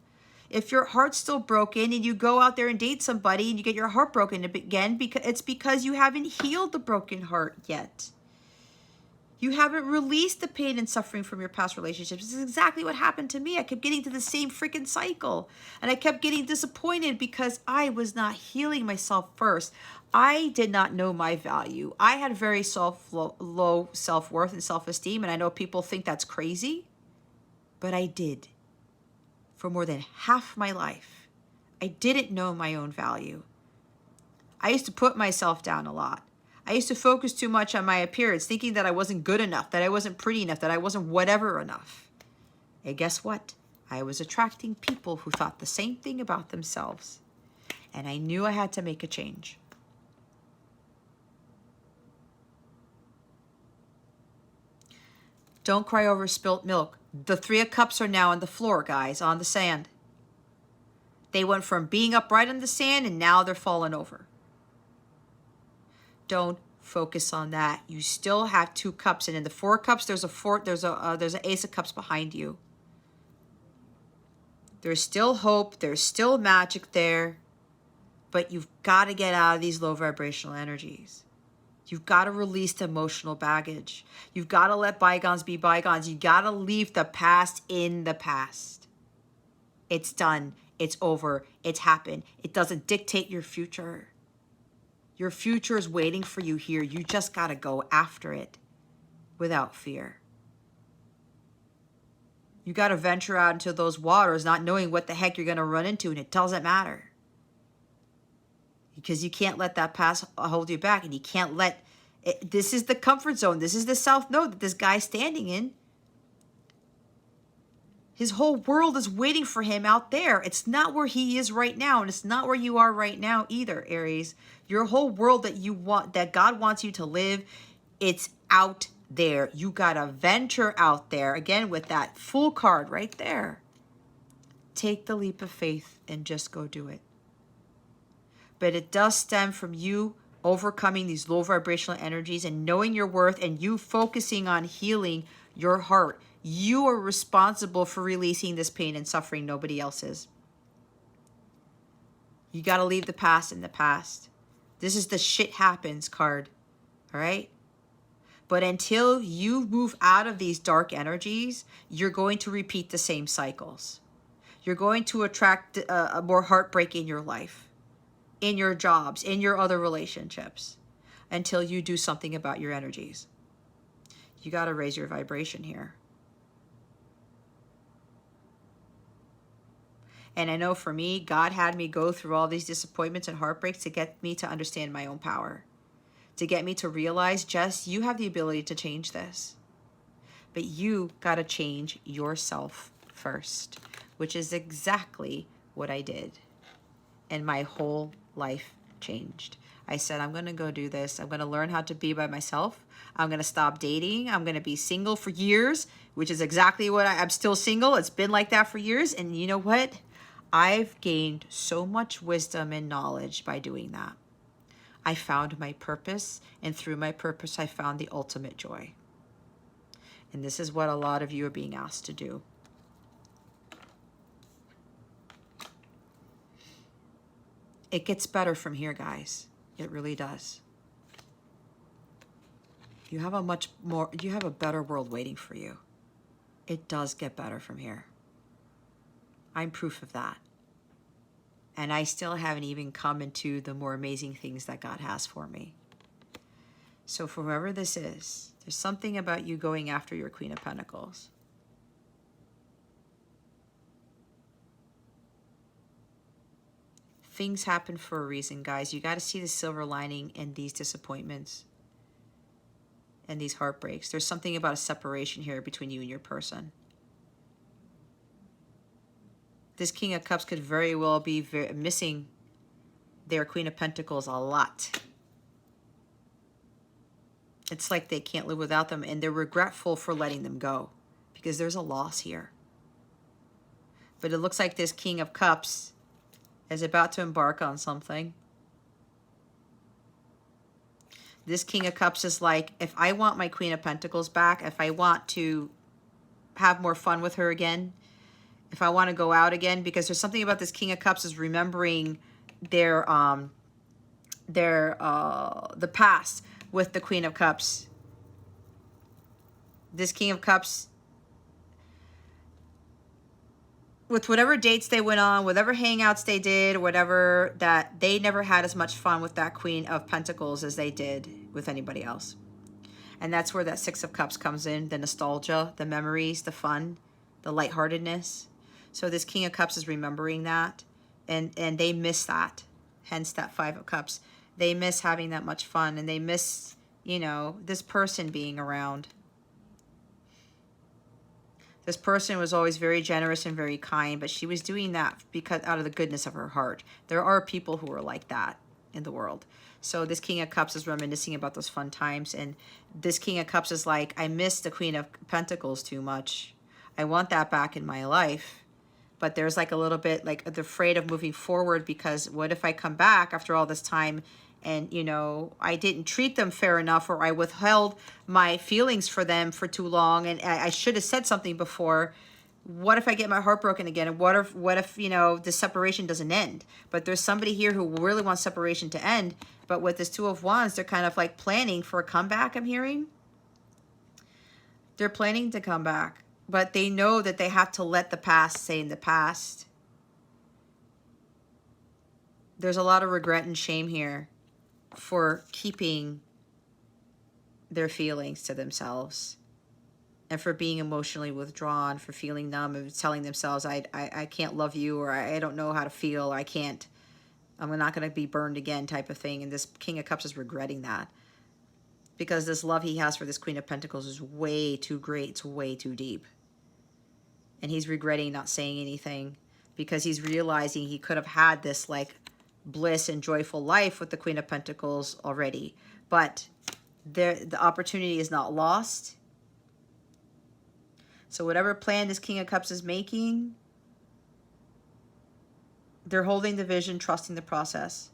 If your heart's still broken and you go out there and date somebody and you get your heart broken again, it's because you haven't healed the broken heart yet. You haven't released the pain and suffering from your past relationships. This is exactly what happened to me. I kept getting to the same freaking cycle. And I kept getting disappointed because I was not healing myself first. I did not know my value. I had very low self-worth and self-esteem. And I know people think that's crazy. But I did. For more than half my life, I didn't know my own value. I used to put myself down a lot. I used to focus too much on my appearance, thinking that I wasn't good enough, that I wasn't pretty enough, that I wasn't whatever enough. And guess what? I was attracting people who thought the same thing about themselves. And I knew I had to make a change. Don't cry over spilt milk. The Three of Cups are now on the floor, guys, on the sand. They went from being upright on the sand and now they're falling over. Don't focus on that. You still have 2 cups, and in the 4 cups, there's an Ace of Cups behind you. There's still hope. There's still magic there, but you've got to get out of these low vibrational energies. You've got to release the emotional baggage. You've got to let bygones be bygones. You got to leave the past in the past. It's done. It's over. It's happened. It doesn't dictate your future. Your future is waiting for you here. You just got to go after it without fear. You got to venture out into those waters not knowing what the heck you're going to run into, and it doesn't matter. Because you can't let that past hold you back, and you can't let it. This is the comfort zone. This is the south node that this guy's standing in. His whole world is waiting for him out there. It's not where he is right now, and it's not where you are right now either, Aries. Your whole world that you want, that God wants you to live, it's out there. You got to venture out there. Again, with that Fool card right there. Take the leap of faith and just go do it. but it does stem from you overcoming these low vibrational energies and knowing your worth and you focusing on healing your heart. You are responsible for releasing this pain and suffering. Nobody else is. You got to leave the past in the past. This is the shit happens card. All right? But until you move out of these dark energies, you're going to repeat the same cycles. You're going to attract more heartbreak in your life, in your jobs, in your other relationships, until you do something about your energies. You got to raise your vibration here. And I know for me, God had me go through all these disappointments and heartbreaks to get me to understand my own power. To get me to realize, Jess, you have the ability to change this. But you got to change yourself first, which is exactly what I did. And my whole life changed. I said, I'm going to go do this. I'm going to learn how to be by myself. I'm going to stop dating. I'm going to be single for years, which is exactly what I'm still single. It's been like that for years. And you know what? I've gained so much wisdom and knowledge by doing that. I found my purpose, and through my purpose, I found the ultimate joy. And this is what a lot of you are being asked to do. It gets better from here, guys. It really does. You have a better world waiting for you. It does get better from here. I'm proof of that. And I still haven't even come into the more amazing things that God has for me. So for whoever this is, there's something about you going after your Queen of Pentacles. Things happen for a reason, guys. You got to see the silver lining in these disappointments and these heartbreaks. There's something about a separation here between you and your person. This King of Cups could very well be missing their Queen of Pentacles a lot. It's like they can't live without them, and they're regretful for letting them go because there's a loss here. But it looks like this King of Cups is about to embark on something. This King of Cups is like, if I want my Queen of Pentacles back, if I want to have more fun with her again, if I want to go out again, because there's something about this King of Cups is remembering the past with the Queen of Cups. This King of Cups, with whatever dates they went on, whatever hangouts they did, whatever, that they never had as much fun with that Queen of Pentacles as they did with anybody else. And that's where that Six of Cups comes in, the nostalgia, the memories, the fun, the lightheartedness. So this King of Cups is remembering that, and they miss that, hence that Five of Cups. They miss having that much fun, and they miss, you know, this person being around. This person was always very generous and very kind, but she was doing that because out of the goodness of her heart. There are people who are like that in the world. So this King of Cups is reminiscing about those fun times, and this King of Cups is like, I miss the Queen of Pentacles too much. I want that back in my life. But there's like a little bit like the afraid of moving forward, because what if I come back after all this time and, you know, I didn't treat them fair enough, or I withheld my feelings for them for too long, and I should have said something before. What if I get my heart broken again? And what if, you know, the separation doesn't end? But there's somebody here who really wants separation to end. But with this Two of Wands, they're kind of like planning for a comeback, I'm hearing. They're planning to come back. But they know that they have to let the past stay in the past. There's a lot of regret and shame here for keeping their feelings to themselves, and for being emotionally withdrawn, for feeling numb, and telling themselves, I can't love you, or I don't know how to feel, or I'm not going to be burned again type of thing. And this King of Cups is regretting that, because this love he has for this Queen of Pentacles is way too great. It's way too deep. And he's regretting not saying anything, because he's realizing he could have had this like bliss and joyful life with the Queen of Pentacles already. But the opportunity is not lost. So whatever plan this King of Cups is making, they're holding the vision, trusting the process.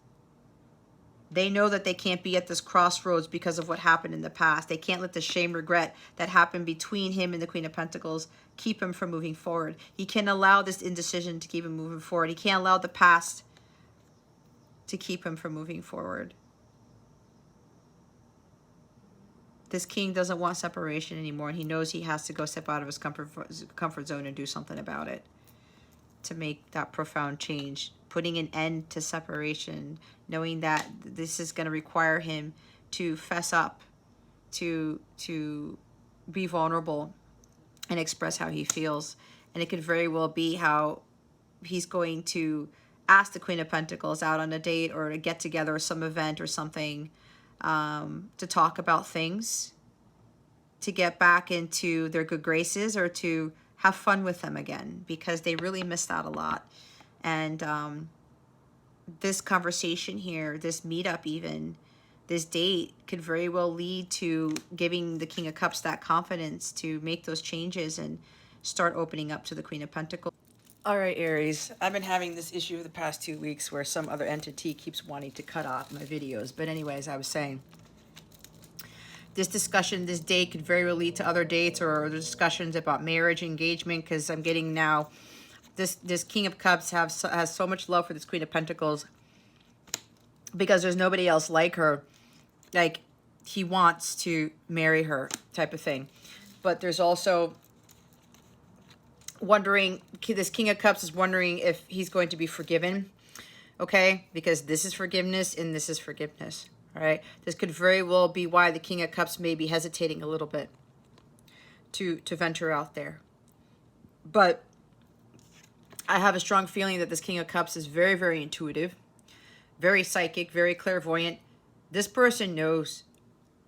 They know that they can't be at this crossroads because of what happened in the past. They can't let the shame, regret that happened between him and the Queen of Pentacles keep him from moving forward. He can't allow this indecision to keep him moving forward. He can't allow the past to keep him from moving forward. This king doesn't want separation anymore, and he knows he has to go step out of his comfort zone and do something about it to make that profound change, putting an end to separation, knowing that this is going to require him to fess up, to be vulnerable and express how he feels. And it could very well be how he's going to ask the Queen of Pentacles out on a date or a get together or some event or something, to talk about things, to get back into their good graces or to have fun with them again, because they really missed out a lot. And this conversation here, this meetup even, this date could very well lead to giving the King of Cups that confidence to make those changes and start opening up to the Queen of Pentacles. All right, Aries, I've been having this issue the past 2 weeks where some other entity keeps wanting to cut off my videos. But anyways, I was saying, this discussion, this date could very well lead to other dates or discussions about marriage, engagement, because I'm getting now this King of Cups has so much love for this Queen of Pentacles because there's nobody else like her. Like, he wants to marry her type of thing. But there's also wondering, this King of Cups is wondering if he's going to be forgiven, okay? Because this is forgiveness and this is forgiveness, all right? This could very well be why the King of Cups may be hesitating a little bit to venture out there. But I have a strong feeling that this King of Cups is very, very intuitive, very psychic, very clairvoyant. This person knows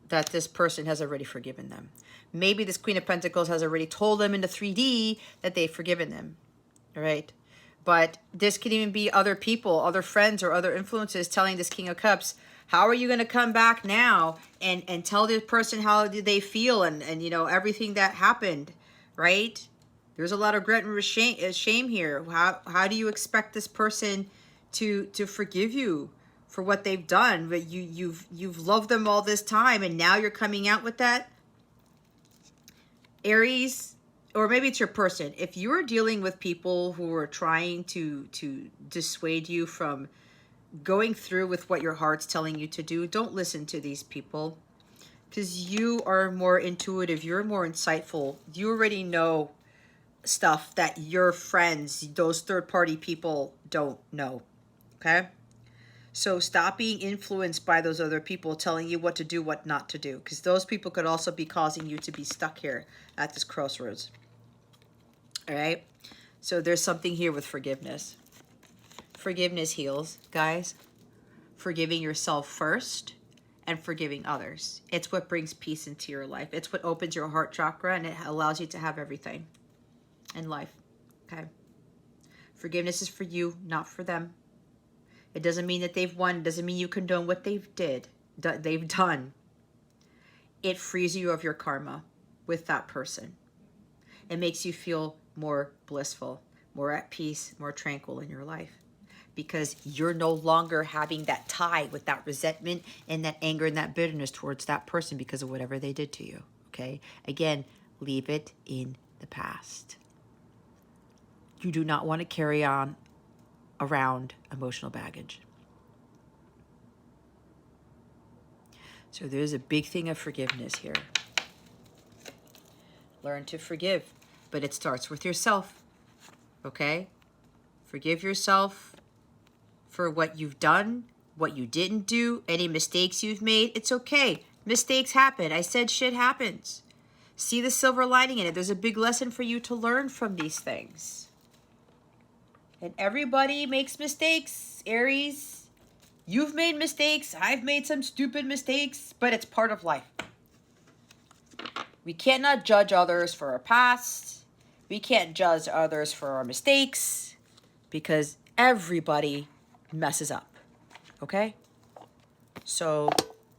that this person has already forgiven them. Maybe this Queen of Pentacles has already told them in the 3D that they've forgiven them, all right? But this could even be other people, other friends or other influences telling this King of Cups, how are you going to come back now and tell this person how they feel and you know, everything that happened, right? There's a lot of regret and shame here. How do you expect this person to forgive you for what they've done? But you've loved them all this time, and now you're coming out with that? Aries, or maybe it's your person. If you're dealing with people who are trying to dissuade you from going through with what your heart's telling you to do, don't listen to these people, because you are more intuitive. You're more insightful. You already know stuff that your friends, those third-party people, don't know, okay? So stop being influenced by those other people telling you what to do, what not to do, because those people could also be causing you to be stuck here at this crossroads. All right? So there's something here with forgiveness. Forgiveness heals, guys. Forgiving yourself first and forgiving others. It's what brings peace into your life. It's what opens your heart chakra, and it allows you to have everything in life, okay? Forgiveness is for you, not for them. It doesn't mean that they've won. It doesn't mean you condone what they've done. It frees you of your karma with that person. It makes you feel more blissful, more at peace, more tranquil in your life, because you're no longer having that tie with that resentment and that anger and that bitterness towards that person because of whatever they did to you, okay? Again, leave it in the past. You do not want to carry on around emotional baggage. So there's a big thing of forgiveness here. Learn to forgive, but it starts with yourself, okay? Forgive yourself for what you've done, what you didn't do, any mistakes you've made. It's okay. Mistakes happen. I said shit happens. See the silver lining in it. There's a big lesson for you to learn from these things. And everybody makes mistakes, Aries. You've made mistakes. I've made some stupid mistakes, but it's part of life. We cannot judge others for our past. We can't judge others for our mistakes, because everybody messes up, okay? So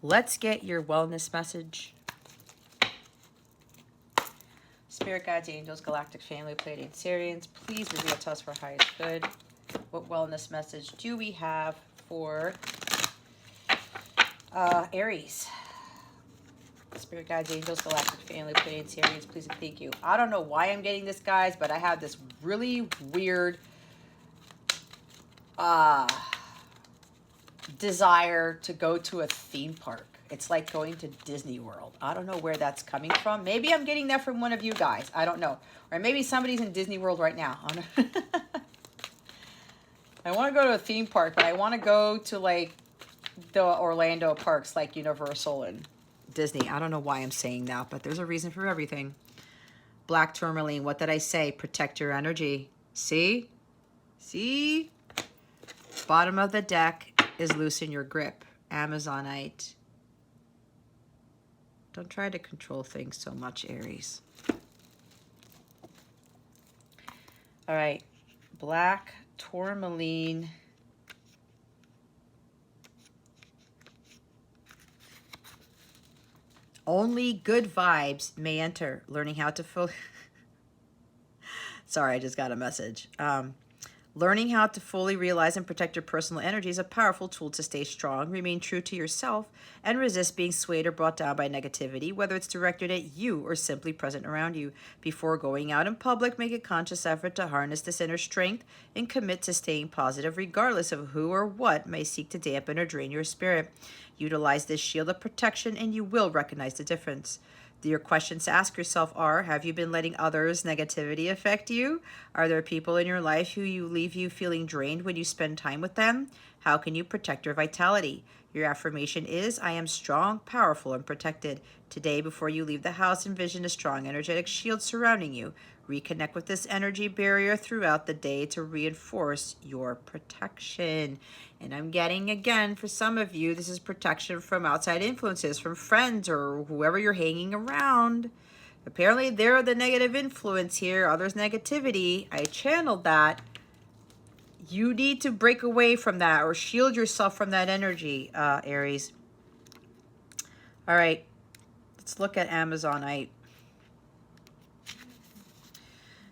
let's get your wellness message. Spirit guides, angels, galactic family, Pleiadian Sirians, please reveal to us for highest good. What wellness message do we have for Aries. Spirit guides, angels, galactic family, planets, Aries, please and thank you. I don't know why I'm getting this, guys, but I have this really weird desire to go to a theme park. It's like going to Disney World. I don't know where that's coming from. Maybe I'm getting that from one of you guys. I don't know. Or maybe somebody's in Disney World right now. I want to go to a theme park, but I want to go to like the Orlando parks like Universal and Disney. I don't know why I'm saying that, but there's a reason for everything. Black Tourmaline, what did I say? Protect your energy. See? See? Bottom of the deck is loosen your grip. Amazonite. Don't try to control things so much, Aries. All right. Black Tourmaline. Only good vibes may enter. Learning how to Sorry, I just got a message. Learning how to fully realize and protect your personal energy is a powerful tool to stay strong, remain true to yourself, and resist being swayed or brought down by negativity, whether it's directed at you or simply present around you. Before going out in public, make a conscious effort to harness this inner strength and commit to staying positive, regardless of who or what may seek to dampen or drain your spirit. Utilize this shield of protection, and you will recognize the difference. Your questions to ask yourself are, have you been letting others' negativity affect you? Are there people in your life who leave you feeling drained when you spend time with them? How can you protect your vitality? Your affirmation is, I am strong, powerful, and protected. Today, before you leave the house, envision a strong energetic shield surrounding you. Reconnect with this energy barrier throughout the day to reinforce your protection. And I'm getting, again, for some of you, this is protection from outside influences, from friends or whoever you're hanging around. Apparently, they're the negative influence here, others' negativity. I channeled that. You need to break away from that or shield yourself from that energy, Aries. All right, let's look at Amazonite.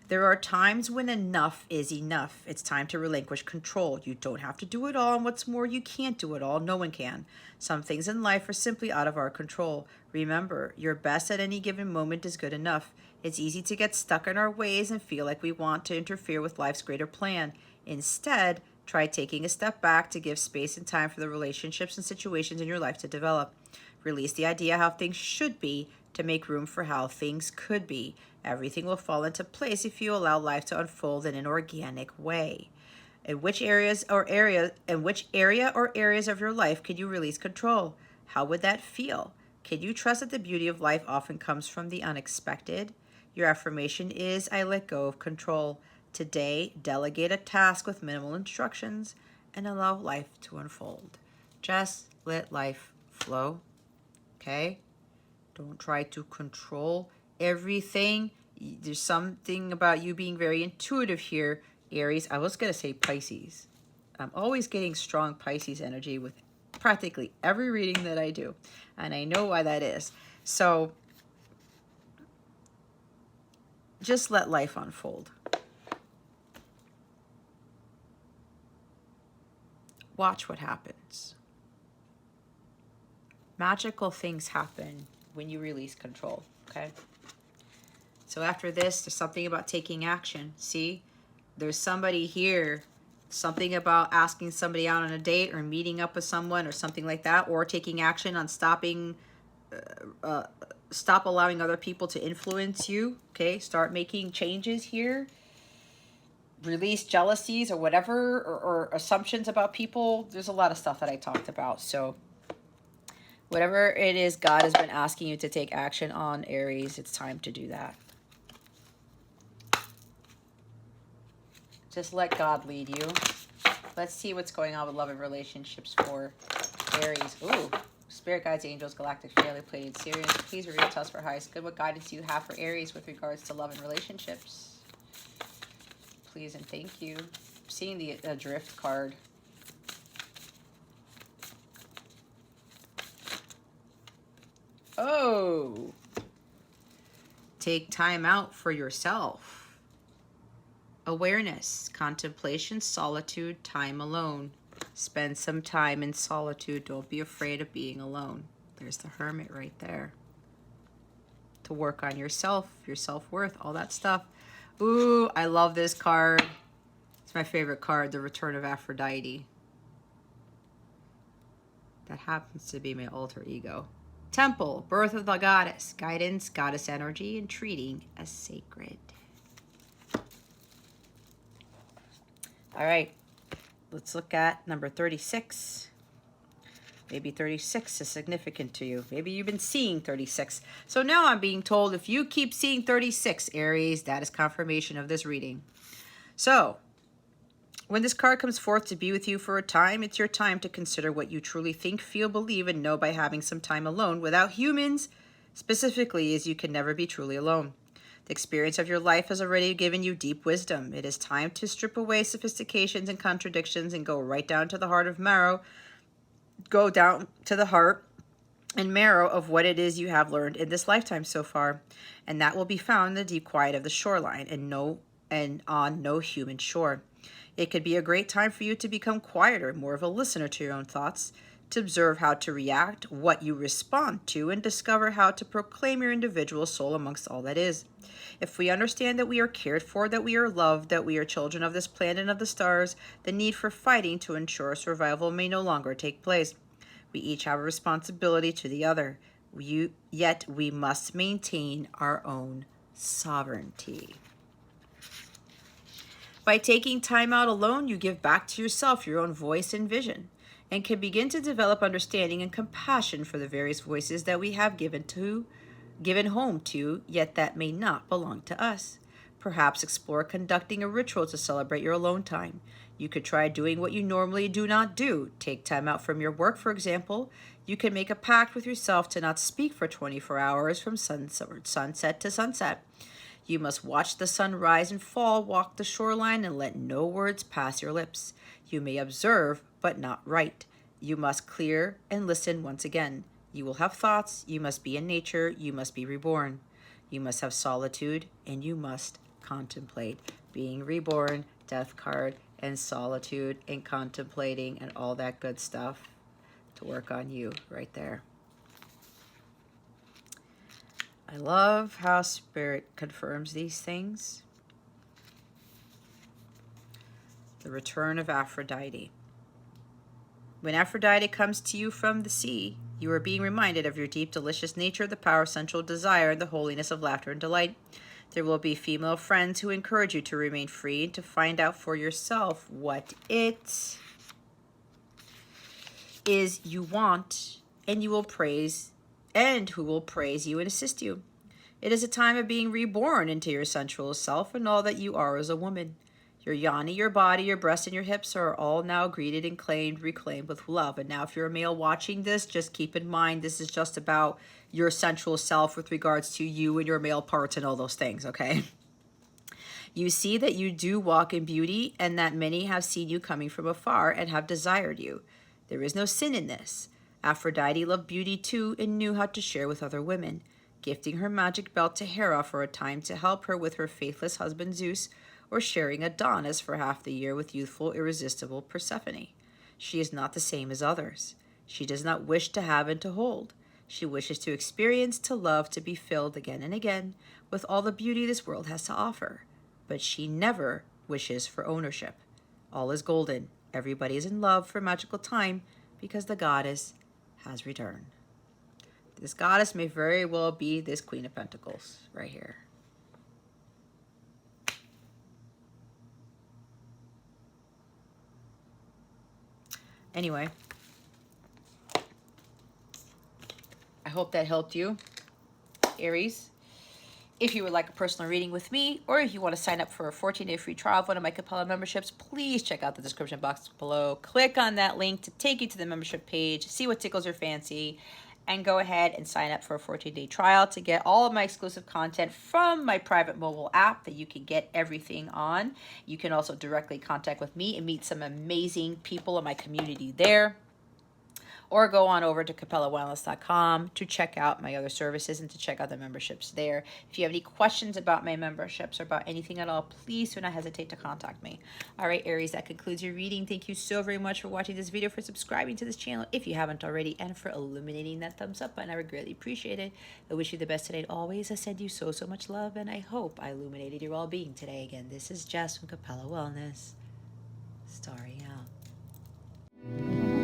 There are times when enough is enough. It's time to relinquish control. You don't have to do it all, and what's more, you can't do it all. No one can. Some things in life are simply out of our control. Remember, your best at any given moment is good enough. It's easy to get stuck in our ways and feel like we want to interfere with life's greater plan. Instead, try taking a step back to give space and time for the relationships and situations in your life to develop. Release the idea how things should be to make room for how things could be. Everything will fall into place if you allow life to unfold in an organic way. In which area or areas of your life could you release control? How would that feel? Can you trust that the beauty of life often comes from the unexpected? Your affirmation is, I let go of control. Today, delegate a task with minimal instructions and allow life to unfold. Just let life flow, okay? Don't try to control everything. There's something about you being very intuitive here, Aries. I was going to say Pisces. I'm always getting strong Pisces energy with practically every reading that I do. And I know why that is. So just let life unfold. Watch what happens. Magical things happen when you release control, okay? So after this, there's something about taking action. See, there's somebody here, something about asking somebody out on a date or meeting up with someone or something like that, or taking action on stop allowing other people to influence you, okay? Start making changes here. Release jealousies or whatever, or assumptions about people. There's a lot of stuff that I talked about. So whatever it is God has been asking you to take action on, Aries, it's time to do that. Just let God lead you. Let's see what's going on with love and relationships for Aries. Ooh, spirit guides, angels, galactic family, plated Sirius. Please reveal to us for highest good what guidance you have for Aries with regards to love and relationships. Please and thank you. I'm seeing the Adrift card. Oh. Take time out for yourself. Awareness, contemplation, solitude, time alone. Spend some time in solitude. Don't be afraid of being alone. There's the Hermit right there. To work on yourself, your self-worth, all that stuff. Ooh, I love this card. It's my favorite card, the Return of Aphrodite. That happens to be my alter ego. Temple, birth of the goddess, guidance, goddess energy, and treating as sacred. All right, let's look at number 36. Maybe 36 is significant to you. Maybe you've been seeing 36. So now I'm being told if you keep seeing 36, Aries, that is confirmation of this reading. So when this card comes forth to be with you for a time, it's your time to consider what you truly think, feel, believe, and know by having some time alone without humans, specifically, as you can never be truly alone. The experience of your life has already given you deep wisdom. It is time to strip away sophistications and contradictions and go right down to the heart of marrow. Go down to the heart and marrow of what it is you have learned in this lifetime so far. And that will be found in the deep quiet of the shoreline and on no human shore. It could be a great time for you to become quieter, more of a listener to your own thoughts, to observe how to react, what you respond to, and discover how to proclaim your individual soul amongst all that is. If we understand that we are cared for, that we are loved, that we are children of this planet and of the stars, the need for fighting to ensure survival may no longer take place. We each have a responsibility to the other, yet we must maintain our own sovereignty. By taking time out alone, you give back to yourself your own voice and vision, and can begin to develop understanding and compassion for the various voices that we have given home to, yet that may not belong to us. Perhaps explore conducting a ritual to celebrate your alone time. You could try doing what you normally do not do. Take time out from your work, for example. You can make a pact with yourself to not speak for 24 hours from sunset to sunset. You must watch the sun rise and fall, walk the shoreline, and let no words pass your lips. You may observe, but not write. You must clear and listen once again. You will have thoughts. You must be in nature. You must be reborn. You must have solitude, and you must contemplate. Being reborn, death card, and solitude, and contemplating, and all that good stuff to work on you right there. I love how Spirit confirms these things. The Return of Aphrodite. When Aphrodite comes to you from the sea, you are being reminded of your deep, delicious nature, the power of sensual desire, and the holiness of laughter and delight. There will be female friends who encourage you to remain free and to find out for yourself what it is you want, and you will praise, and who will praise you and assist you. It is a time of being reborn into your sensual self and all that you are as a woman. Your yoni, your body, your breasts, and your hips are all now greeted and reclaimed with love. And now if you're a male watching this, just keep in mind this is just about your sensual self with regards to you and your male parts and all those things, okay? You see that you do walk in beauty and that many have seen you coming from afar and have desired you. There is no sin in this. Aphrodite loved beauty too and knew how to share with other women, gifting her magic belt to Hera for a time to help her with her faithless husband Zeus, or sharing Adonis for half the year with youthful, irresistible Persephone. She is not the same as others. She does not wish to have and to hold. She wishes to experience, to love, to be filled again and again with all the beauty this world has to offer. But she never wishes for ownership. All is golden. Everybody is in love for magical time because the goddess has returned. This goddess may very well be this Queen of Pentacles right here. Anyway, I hope that helped you, Aries. If you would like a personal reading with me, or if you want to sign up for a 14-day free trial of one of my Capella memberships, please check out the description box below. Click on that link to take you to the membership page, see what tickles your fancy, and go ahead and sign up for a 14-day trial to get all of my exclusive content from my private mobile app that you can get everything on. You can also directly contact with me and meet some amazing people in my community there. or go on over to capellawellness.com to check out my other services and to check out the memberships there. If you have any questions about my memberships or about anything at all, please do not hesitate to contact me. All right, Aries, that concludes your reading. Thank you so very much for watching this video, for subscribing to this channel if you haven't already, and for illuminating that thumbs up button. I would greatly appreciate it. I wish you the best today always. I send you so much love, and I hope I illuminated your well-being today. Again, this is Jess from Capella Wellness, starring out.